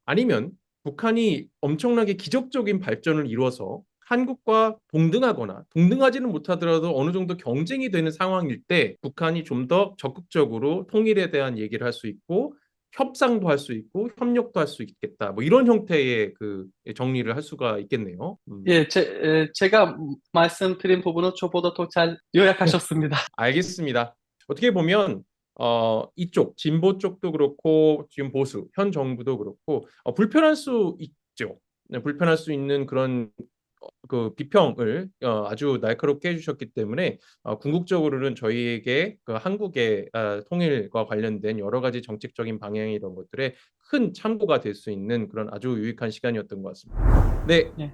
아니면 북한이 엄청나게 기적적인 발전을 이뤄서 한국과 동등하거나 동등하지는 못하더라도 어느 정도 경쟁이 되는 상황일 때 북한이 좀 더 적극적으로 통일에 대한 얘기를 할 수 있고 협상도 할 수 있고 협력도 할 수 있겠다. 뭐 이런 형태의 그 정리를 할 수가 있겠네요. 예, 제가 말씀드린 부분은 저보다 더 잘 요약하셨습니다. 알겠습니다. 어떻게 보면 이쪽 진보 쪽도 그렇고 지금 보수 현 정부도 그렇고 불편할 수 있죠. 불편할 수 있는 그런 그 비평을 아주 날카롭게 해주셨기 때문에 궁극적으로는 저희에게 그 한국의 통일과 관련된 여러 가지 정책적인 방향 이런 것들에 큰 참고가 될 수 있는 그런 아주 유익한 시간이었던 것 같습니다. 네, 예.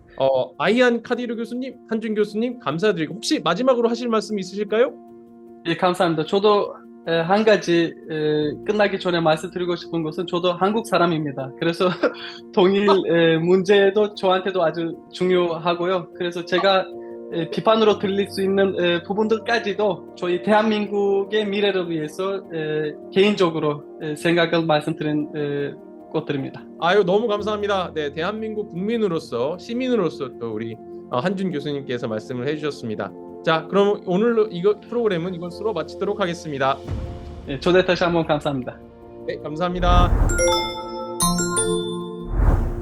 아이한 카디르 교수님, 한준 교수님 감사드리고 혹시 마지막으로 하실 말씀 있으실까요? 예, 감사합니다. 저도 한 가지 끝나기 전에 말씀드리고 싶은 것은 저도 한국 사람입니다. 그래서 동일 문제도 저한테도 아주 중요하고요. 그래서 제가 비판으로 들릴 수 있는 부분들까지도 저희 대한민국의 미래를 위해서 개인적으로 생각을 말씀드린 것들입니다. 아유, 너무 감사합니다. 네, 대한민국 국민으로서, 시민으로서 또 우리 한준 교수님께서 말씀을 해주셨습니다. 자, 그럼 오늘 이거 프로그램은 이것으로 마치도록 하겠습니다. 초대 다시 한번 감사합니다. 네, 감사합니다.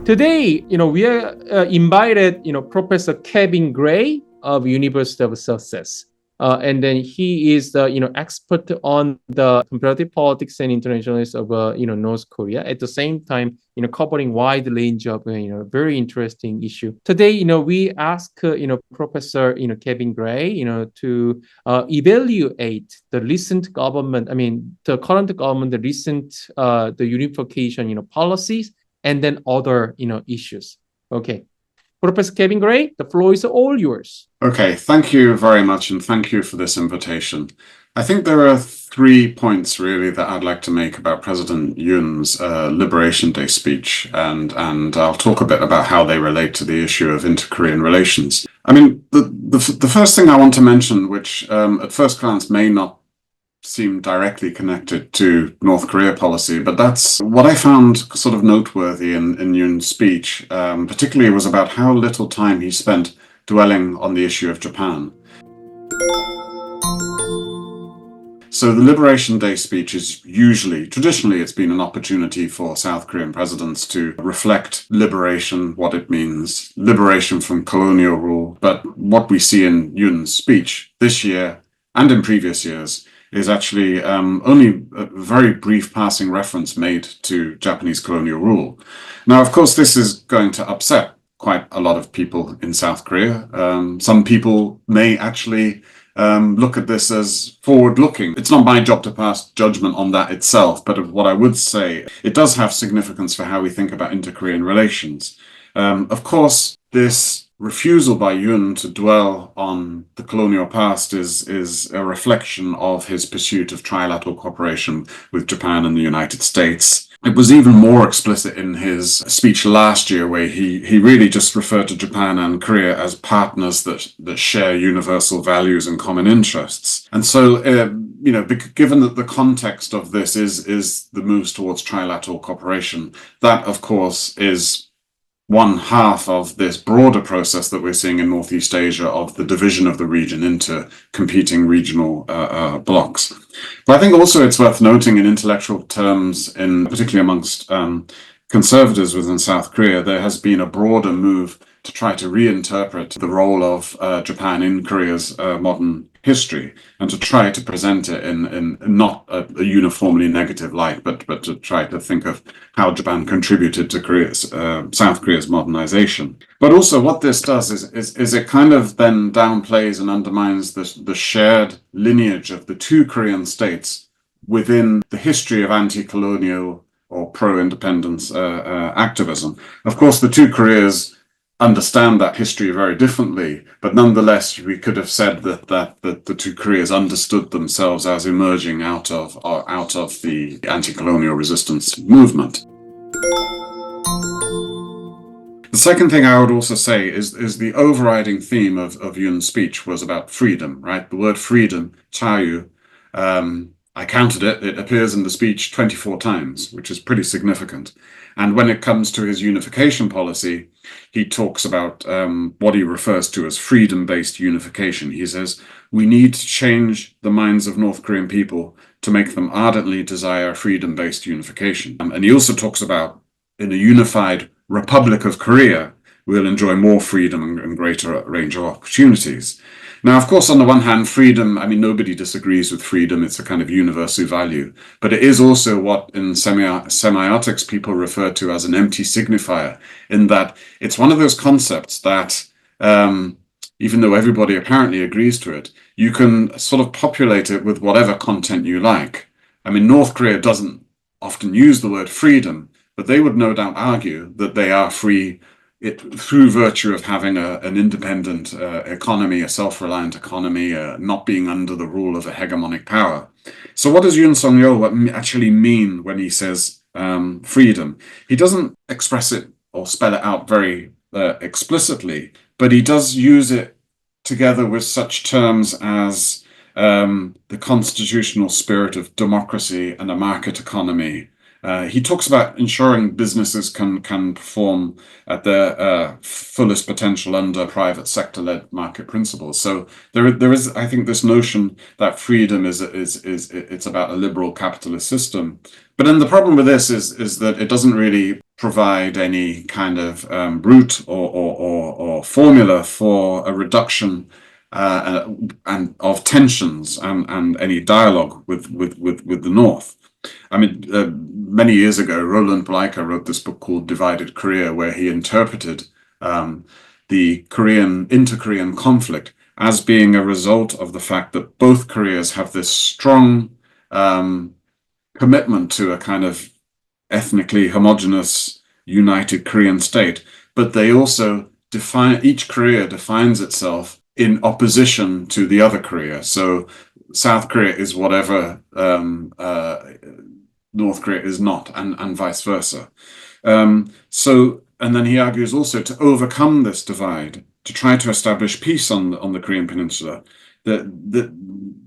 Today, we are invited, Professor Kevin Gray of University of Sussex. And then he is the, expert on the comparative politics and internationalism of, North Korea. At the same time, covering wide range of, very interesting issue. Today, we ask, Professor, Kevin Gray, to evaluate the recent government, the current government, the recent, the unification, policies, and then other, issues. Okay. Professor Kevin Gray, the floor is all yours. Okay, thank you very much, and thank you for this invitation. I think there are 3 points really that I'd like to make about President Yoon's Liberation Day speech, and I'll talk a bit about how they relate to the issue of inter-Korean relations. I mean, the first thing I want to mention, which at first glance may not seem directly connected to North Korea policy, but that's what I found sort of noteworthy in Yoon's speech, particularly was about how little time he spent dwelling on the issue of Japan. So the Liberation Day speech is traditionally it's been an opportunity for South Korean presidents to reflect liberation, what it means, liberation from colonial rule. But what we see in Yoon's speech this year and in previous years is actually only a very brief passing reference made to Japanese colonial rule. Now, of course, this is going to upset quite a lot of people in South Korea. Some people may actually look at this as forward-looking. It's not my job to pass judgment on that itself, but what I would say, it does have significance for how we think about inter-Korean relations. Of course, this refusal by Yoon to dwell on the colonial past is a reflection of his pursuit of trilateral cooperation with Japan and the United States. It was even more explicit in his speech last year, where he really just referred to Japan and Korea as partners that share universal values and common interests. And so, given that the context of this is the moves towards trilateral cooperation, that, of course, is one half of this broader process that we're seeing in Northeast Asia of the division of the region into competing regional blocs. But I think also it's worth noting in intellectual terms, particularly amongst conservatives within South Korea, there has been a broader move to try to reinterpret the role of Japan in Korea's modern history, and to try to present it in not a uniformly negative light, but to try to think of how Japan contributed to South Korea's modernization. But also what this does is it kind of then downplays and undermines the shared lineage of the two Korean states within the history of anti-colonial or pro-independence activism. Of course, the two Koreas understand that history very differently, but nonetheless, we could have said that the two Koreas understood themselves as emerging out of the anti-colonial resistance movement. The second thing I would also say is the overriding theme of Yoon's speech was about freedom, right? The word freedom, 자유, I counted it. It appears in the speech 24 times, which is pretty significant. And when it comes to his unification policy, he talks about what he refers to as freedom-based unification. He says, we need to change the minds of North Korean people to make them ardently desire freedom-based unification. And he also talks about, in a unified Republic of Korea, we'll enjoy more freedom and greater range of opportunities. Now, of course, on the one hand, freedom, nobody disagrees with freedom. It's a kind of universal value. But it is also what in semiotics people refer to as an empty signifier, in that it's one of those concepts that, even though everybody apparently agrees to it, you can sort of populate it with whatever content you like. North Korea doesn't often use the word freedom, but they would no doubt argue that they are free through virtue of having an independent economy, a self-reliant economy, not being under the rule of a hegemonic power. So what does Yoon Suk-yeol actually mean when he says freedom? He doesn't express it or spell it out very explicitly, but he does use it together with such terms as the constitutional spirit of democracy and a market economy. He talks about ensuring businesses can perform at their fullest potential under private sector-led market principles. So there is, I think, this notion that freedom is it's about a liberal capitalist system. But then the problem with this is that it doesn't really provide any kind of route or formula for a reduction and of tensions and any dialogue with the North. I mean, many years ago, Roland Bleicher wrote this book called Divided Korea, where he interpreted the inter-Korean conflict as being a result of the fact that both Koreas have this strong commitment to a kind of ethnically homogeneous, united Korean state, but they also each Korea defines itself in opposition to the other Korea. So South Korea is whatever North Korea is not, and vice versa. And then he argues also to overcome this divide, to try to establish peace on the Korean Peninsula, that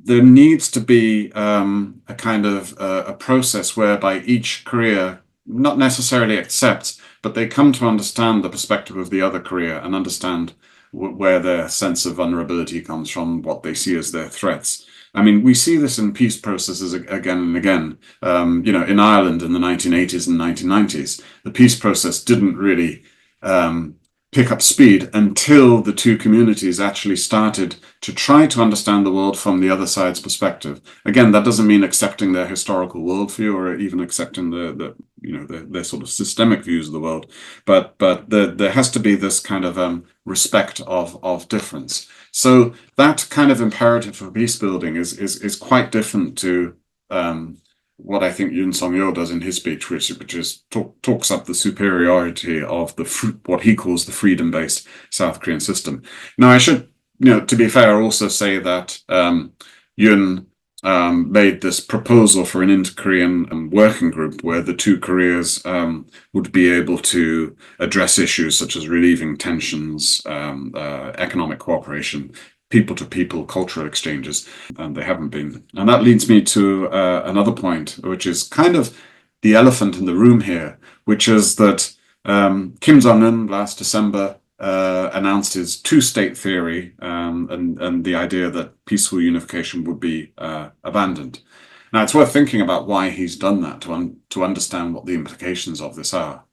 there needs to be a kind of a process whereby each Korea not necessarily accepts, but they come to understand the perspective of the other Korea and understand where their sense of vulnerability comes from, what they see as their threats. I mean, we see this in peace processes again and again. In Ireland in the 1980s and 1990s, the peace process didn't really pick up speed until the two communities actually started to try to understand the world from the other side's perspective. Again, that doesn't mean accepting their historical worldview or even accepting their sort of systemic views of the world, but there has to be this kind of respect of difference. So that kind of imperative for peace building is quite different to what I think Yoon Song-yeol does in his speech, which is talks up the superiority of what he calls the freedom-based South Korean system. Now, I should, to be fair, also say that Yoon made this proposal for an inter-Korean working group where the two Koreas would be able to address issues such as relieving tensions, economic cooperation, people-to-people cultural exchanges, and they haven't been. And that leads me to another point, which is kind of the elephant in the room here, which is that Kim Jong-un last December announced his two-state theory and the idea that peaceful unification would be abandoned. Now, it's worth thinking about why he's done that to understand what the implications of this are.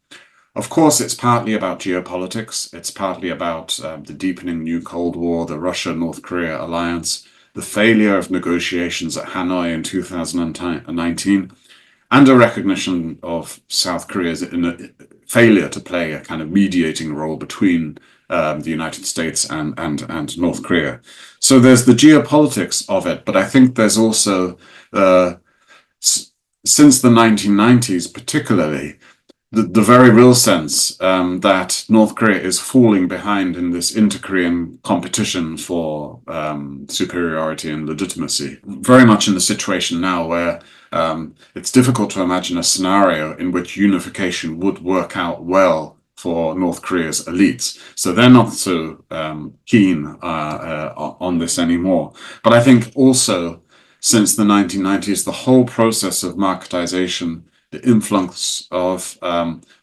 Of course, it's partly about geopolitics. It's partly about the deepening new Cold War, the Russia-North Korea alliance, the failure of negotiations at Hanoi in 2019, and a recognition of South Korea's failure to play a kind of mediating role between the United States and North Korea. So there's the geopolitics of it, but I think there's also, since the 1990s particularly, the very real sense that North Korea is falling behind in this inter-Korean competition for superiority and legitimacy. Very much in the situation now where it's difficult to imagine a scenario in which unification would work out well for North Korea's elites. So they're not so keen on this anymore. But I think also since the 1990s, the whole process of marketization, the influx of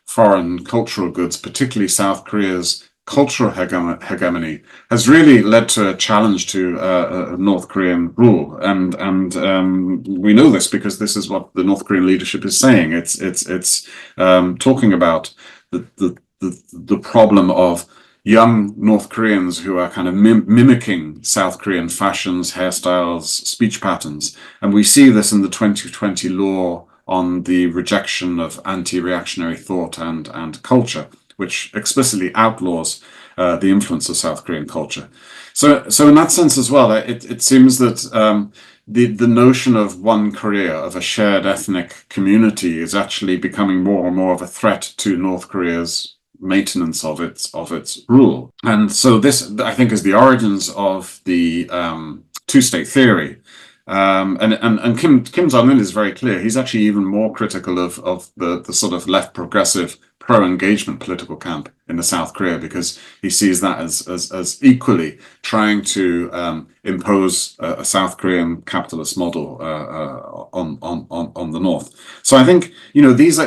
foreign cultural goods, particularly South Korea's cultural hegemony, has really led to a challenge to North Korean rule. And we know this because this is what the North Korean leadership is saying. It's talking about the problem of young North Koreans who are kind of mimicking South Korean fashions, hairstyles, speech patterns. And we see this in the 2020 law on the rejection of anti-reactionary thought and culture, which explicitly outlaws the influence of South Korean culture. So in that sense as well, it seems that the notion of one Korea, of a shared ethnic community, is actually becoming more and more of a threat to North Korea's maintenance of its rule. And so this, I think, is the origins of the two-state theory. And Kim Jong-un is very clear. He's actually even more critical of the sort of left progressive pro-engagement political camp in the South Korea, because he sees that as equally trying to impose a South Korean capitalist model on the North. So I think, you know, these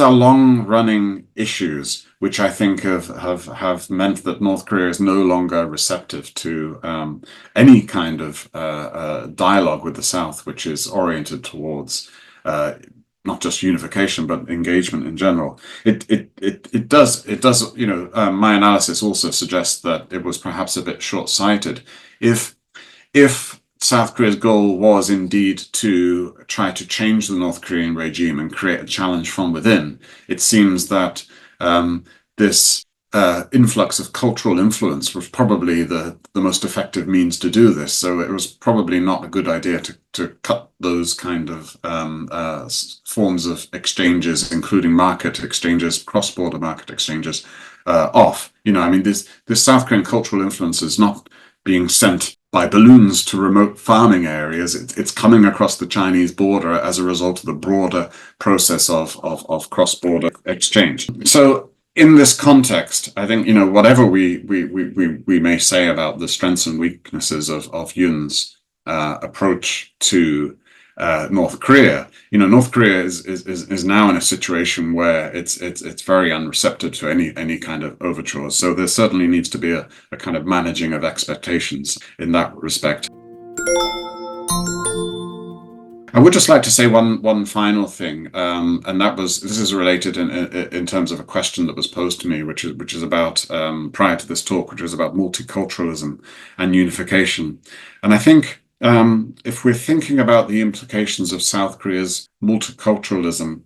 are long running issues which I think have meant that North Korea is no longer receptive to any kind of dialogue with the South, which is oriented towards not just unification but engagement in general. It does, you know, my analysis also suggests that it was perhaps a bit short-sighted. If South Korea's goal was indeed to try to change the North Korean regime and create a challenge from within, it seems that this influx of cultural influence was probably the most effective means to do this. So it was probably not a good idea to cut those kind of forms of exchanges, including market exchanges, cross-border market exchanges, off. You know, I mean, this South Korean cultural influence is not being sent by balloons to remote farming areas. It's coming across the Chinese border as a result of the broader process of cross-border exchange. So in this context, I think, you know, whatever we may say about the strengths and weaknesses of Yoon's approach to North Korea, you know, North Korea is now in a situation where it's very unreceptive to any kind of overtures. So there certainly needs to be a kind of managing of expectations in that respect. I would just like to say one final thing, and this is related in terms of a question that was posed to me, which is about prior to this talk, which was about multiculturalism and unification. And I think if we're thinking about the implications of South Korea's multiculturalism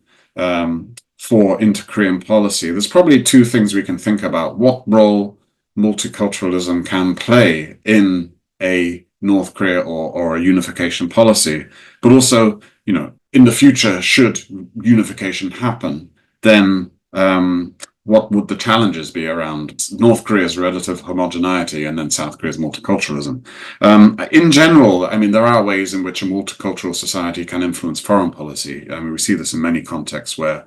for inter-Korean policy, there's probably two things we can think about: what role multiculturalism can play in a North Korea or a unification policy, but also, you know, in the future, should unification happen, then what would the challenges be around North Korea's relative homogeneity and then South Korea's multiculturalism? In general, I mean, there are ways in which a multicultural society can influence foreign policy. I mean, we see this in many contexts where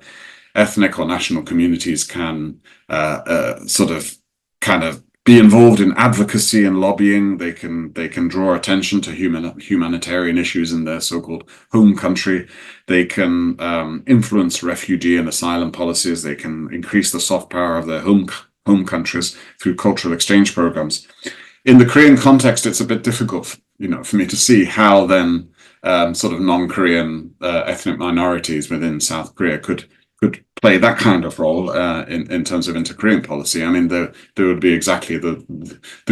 ethnic or national communities can sort of kind of be involved in advocacy and lobbying. They can draw attention to humanitarian issues in their so-called home country. They can influence refugee and asylum policies. They can increase the soft power of their home countries through cultural exchange programs. In the Korean context, it's a bit difficult, you know, for me to see how then sort of non-Korean ethnic minorities within South Korea could play that kind of role in terms of inter-Korean policy. I mean, there would be exactly the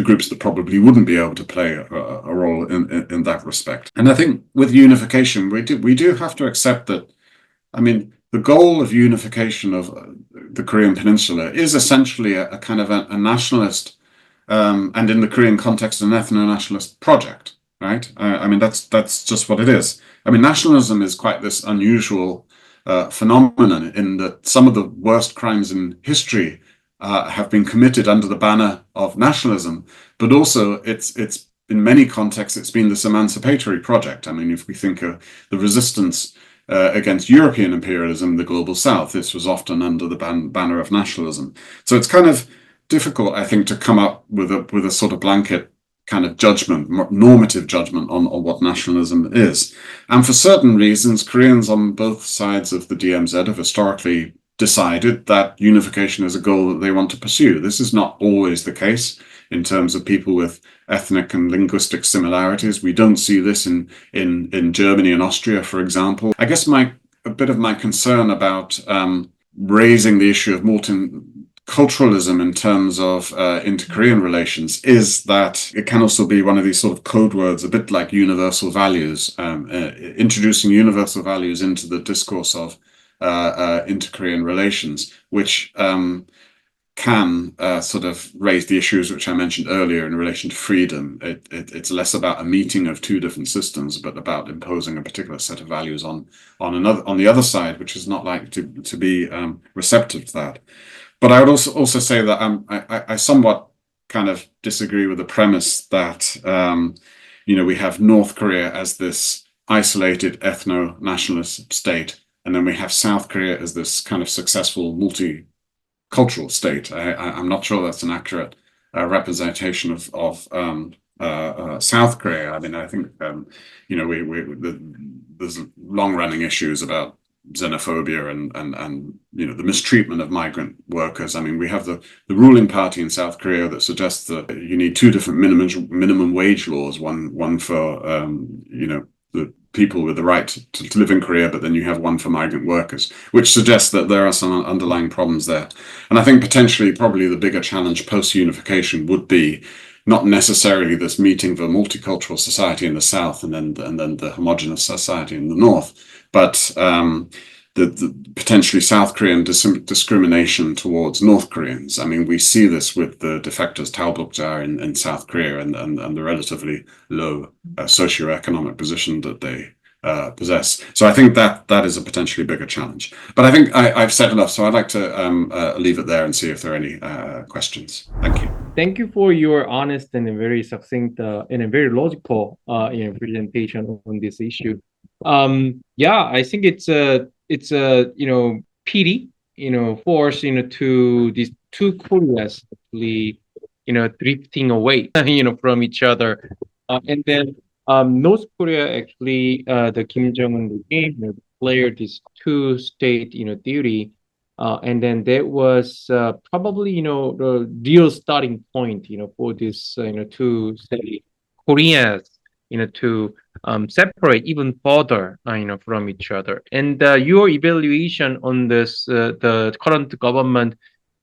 groups that probably wouldn't be able to play a role in that respect. And I think with unification, we do have to accept that, I mean, the goal of unification of the Korean Peninsula is essentially a kind of a nationalist, and in the Korean context, an ethno-nationalist project, right? I mean, that's just what it is. I mean, nationalism is quite this unusual phenomenon in that some of the worst crimes in history have been committed under the banner of nationalism, but also it's in many contexts it's been this emancipatory project. I mean, if we think of the resistance against European imperialism, the global South, this was often under the banner of nationalism. So it's kind of difficult, I think, to come up with a sort of blanket kind of judgment, normative judgment on what nationalism is. And for certain reasons, Koreans on both sides of the DMZ have historically decided that unification is a goal that they want to pursue. This is not always the case in terms of people with ethnic and linguistic similarities. We don't see this in Germany and Austria, for example. I guess a bit of my concern about raising the issue of multiculturalism in terms of inter-Korean relations is that it can also be one of these sort of code words, a bit like universal values, introducing universal values into the discourse of inter-Korean relations, which can sort of raise the issues which I mentioned earlier in relation to freedom. It's less about a meeting of two different systems, but about imposing a particular set of values on the other side, which is not likely to be receptive to that. But I would also say that I somewhat kind of disagree with the premise that you know, we have North Korea as this isolated ethno-nationalist state, and then we have South Korea as this kind of successful cultural state. I'm not sure that's an accurate representation of South Korea. I mean, I think there's long-running issues about xenophobia and the mistreatment of migrant workers. I mean, we have the ruling party in South Korea that suggests that you need two different minimum wage laws, one for the people with the right to live in Korea, but then you have one for migrant workers, which suggests that there are some underlying problems there. And I think potentially probably the bigger challenge post-unification would be not necessarily this meeting of a multicultural society in the South and then the homogenous society in the North, but the potentially South Korean discrimination towards North Koreans. I mean, we see this with the defectors Talbukja in South Korea and the relatively low socioeconomic position that they possess. So I think that is a potentially bigger challenge. But I think I've said enough, so I'd like to leave it there and see if there are any questions. Thank you. Thank you for your honest and a very succinct and a very logical presentation on this issue. I think it's a pity for us to these two Koreas actually drifting away from each other, and then North Korea actually the Kim Jong-un regime declared this two-state theory. And then that was probably the real starting point for this two state Koreas to separate even further from each other. And your evaluation on this the current government,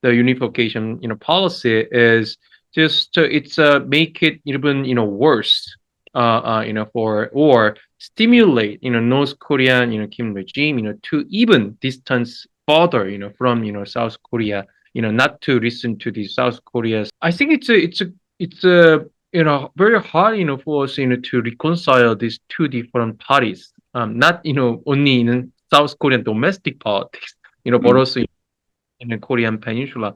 the unification policy is just it's make it even worse or stimulate North Korean Kim regime to even distance further from South Korea, not to listen to the South Korea's. I think it's very hard for us to reconcile these two different parties, not only in South Korean domestic politics, but also in the Korean peninsula.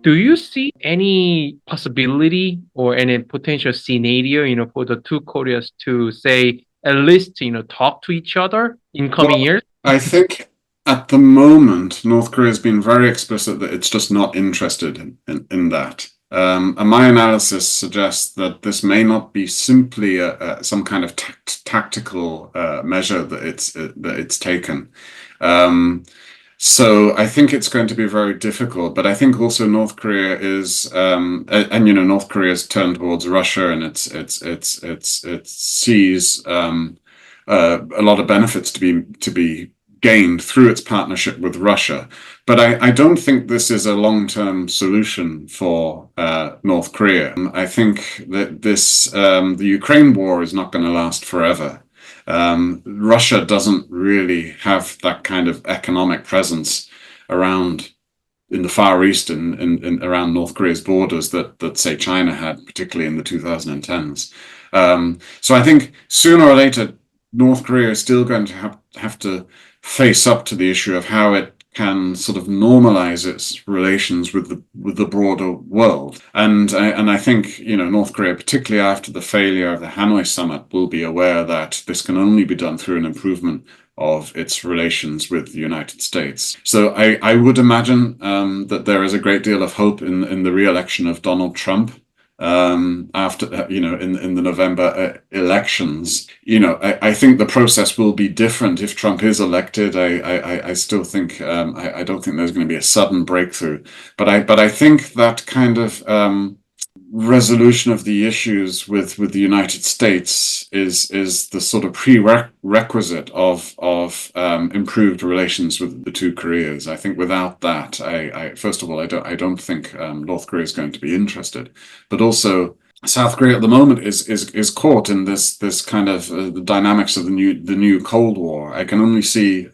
Do you see any possibility or any potential scenario for the two Koreas to say at least talk to each other in coming years? I think at the moment North Korea has been very explicit that it's just not interested in that. And my analysis suggests that this may not be simply some kind of tactical measure that it's taken. So I think it's going to be very difficult, but I think also North Korea is, North Korea has turned towards Russia, and it sees a lot of benefits to be gained through its partnership with Russia. But I don't think this is a long-term solution for North Korea. I think that the Ukraine war is not going to last forever. Russia doesn't really have that kind of economic presence around in the Far East and around North Korea's borders that say China had, particularly in the 2010s. So I think sooner or later North Korea is still going to have to face up to the issue of how it can sort of normalize its relations with the broader world. And I think North Korea, particularly after the failure of the Hanoi summit, will be aware that this can only be done through an improvement of its relations with the United States. So I would imagine that there is a great deal of hope in the re-election of Donald Trump after in the November elections. I think the process will be different if Trump is elected. I still think I don't think there's going to be a sudden breakthrough, but I think that kind of resolution of the issues with the United States is the sort of prerequisite of improved relations with the two Koreas. I think without that, I first of all, I don't think North Korea is going to be interested, but also South Korea at the moment is caught in this kind of the dynamics of the new Cold War. I can only see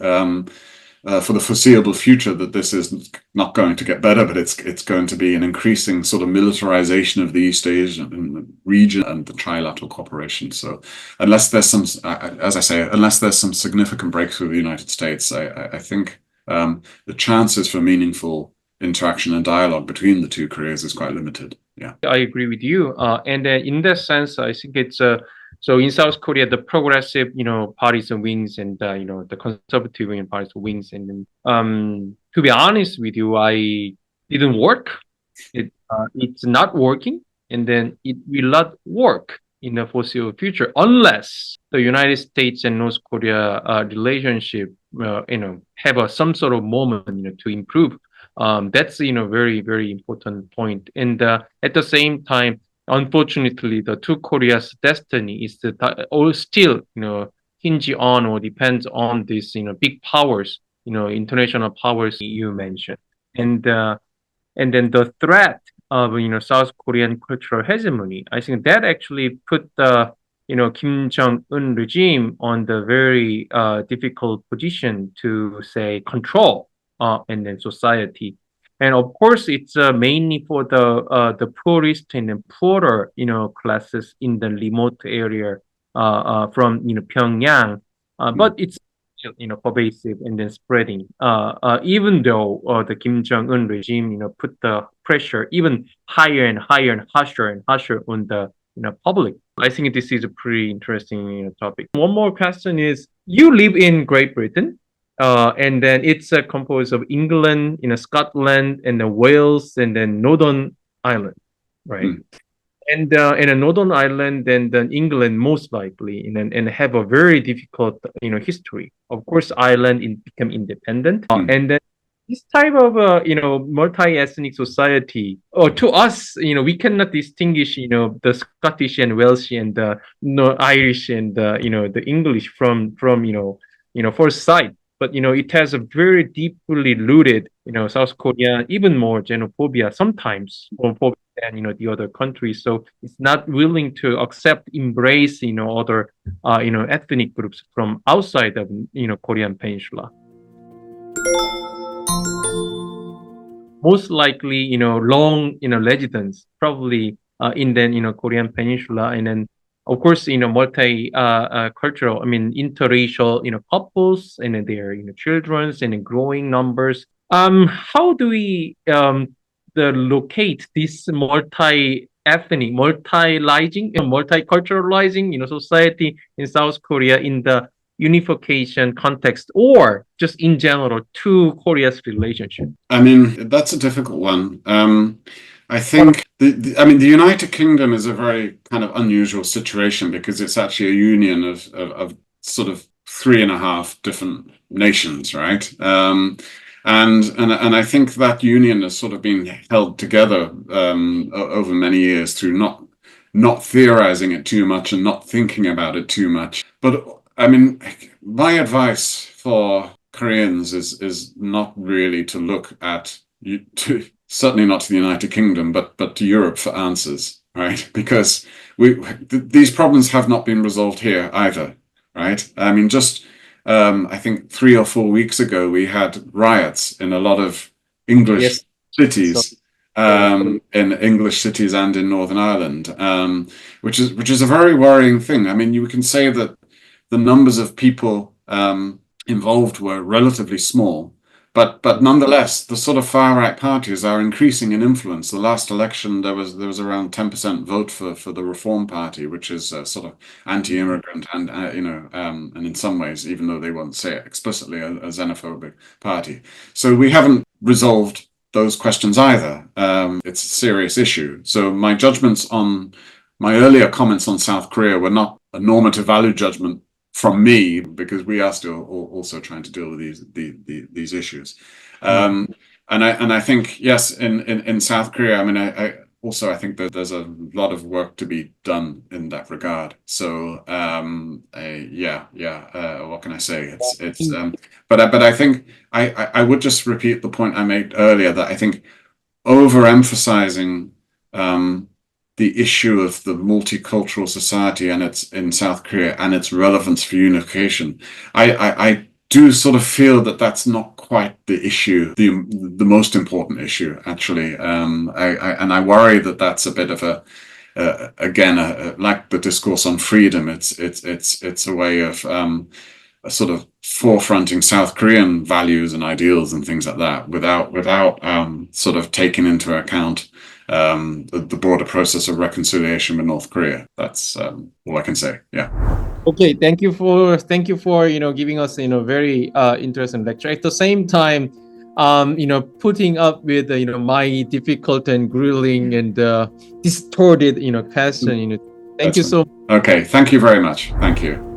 for the foreseeable future that this is not going to get better, but it's going to be an increasing sort of militarization of the East Asian region and the Trilateral Cooperation. So unless there's some, as I say, unless there's some significant breakthrough in the United States, I think the chances for meaningful interaction and dialogue between the two Koreas is quite limited. Yeah, I agree with you. And in that sense, I think it's So in South Korea, the progressive, parties and wings, and the conservative wing parties wings, and then, to be honest with you, I didn't work. It's not working, and then it will not work in the foreseeable future unless the United States and North Korea relationship, have some sort of moment, to improve. That's very, very important point. And at the same time, unfortunately, the two Korea's destiny is all still hinge on or depends on these big powers, international powers you mentioned, and then the threat of South Korean cultural hegemony. I think that actually put the Kim Jong-un regime on the very difficult position to say control and then society. And of course, it's mainly for the poorest and then poorer classes in the remote area from Pyongyang, but it's pervasive and then spreading. Even though the Kim Jong-un regime put the pressure even higher and higher and harsher on the public. I think this is a pretty interesting topic. One more question is: you live in Great Britain. And then it's composed of England, Scotland, and then Wales, and then Northern Ireland, right? And in a Northern Ireland, then England most likely, and have a very difficult, history. Of course, Ireland became independent, and then this type of, multi-ethnic society, or to us, we cannot distinguish, the Scottish and Welsh and the Irish and the English from first sight. But it has a very deeply rooted, South Korea, even more xenophobia sometimes, homophobia than the other countries. So it's not willing to embrace other ethnic groups from outside of Korean Peninsula. Most likely, long residence probably in the Korean Peninsula, and then of course, multi-cultural, interracial, couples and their, children and growing numbers. How do we locate this multi-ethnic, multiculturalizing, society in South Korea in the unification context, or just in general to Korea's relationship? That's a difficult one. I think the United Kingdom is a very kind of unusual situation because it's actually a union of sort of 3.5 different nations, right? And I think that union has sort of been held together over many years through not theorizing it too much and not thinking about it too much. But my advice for Koreans is not really to look at certainly not to the United Kingdom, but to Europe for answers, right? Because these problems have not been resolved here either, right? I think 3 or 4 weeks ago, we had riots in a lot of English cities, in English cities and in Northern Ireland, which is a very worrying thing. You can say that the numbers of people involved were relatively small, but nonetheless, the sort of far-right parties are increasing in influence. The last election, there was around 10% vote for the Reform Party, which is sort of anti-immigrant and and in some ways, even though they won't say it explicitly, a xenophobic party. So we haven't resolved those questions either. It's a serious issue. So my judgments on my earlier comments on South Korea were not a normative value judgment from me, because we are still also trying to deal with these issues. And I think, yes, in South Korea, I think that there's a lot of work to be done in that regard. So what can I say? But I think I would just repeat the point I made earlier, that I think overemphasizing the issue of the multicultural society and in South Korea and its relevance for unification, I do sort of feel that that's not quite the issue, the most important issue, actually. I worry that that's a bit of like the discourse on freedom. It's a way of sort of forefronting South Korean values and ideals and things like that without sort of taking into account the broader process of reconciliation with North Korea. That's all I can say. Yeah. Okay, thank you for giving us very interesting lecture. At the same time, putting up with my difficult and grueling and distorted question. Thank you That's so Okay. Thank you very much. Thank you.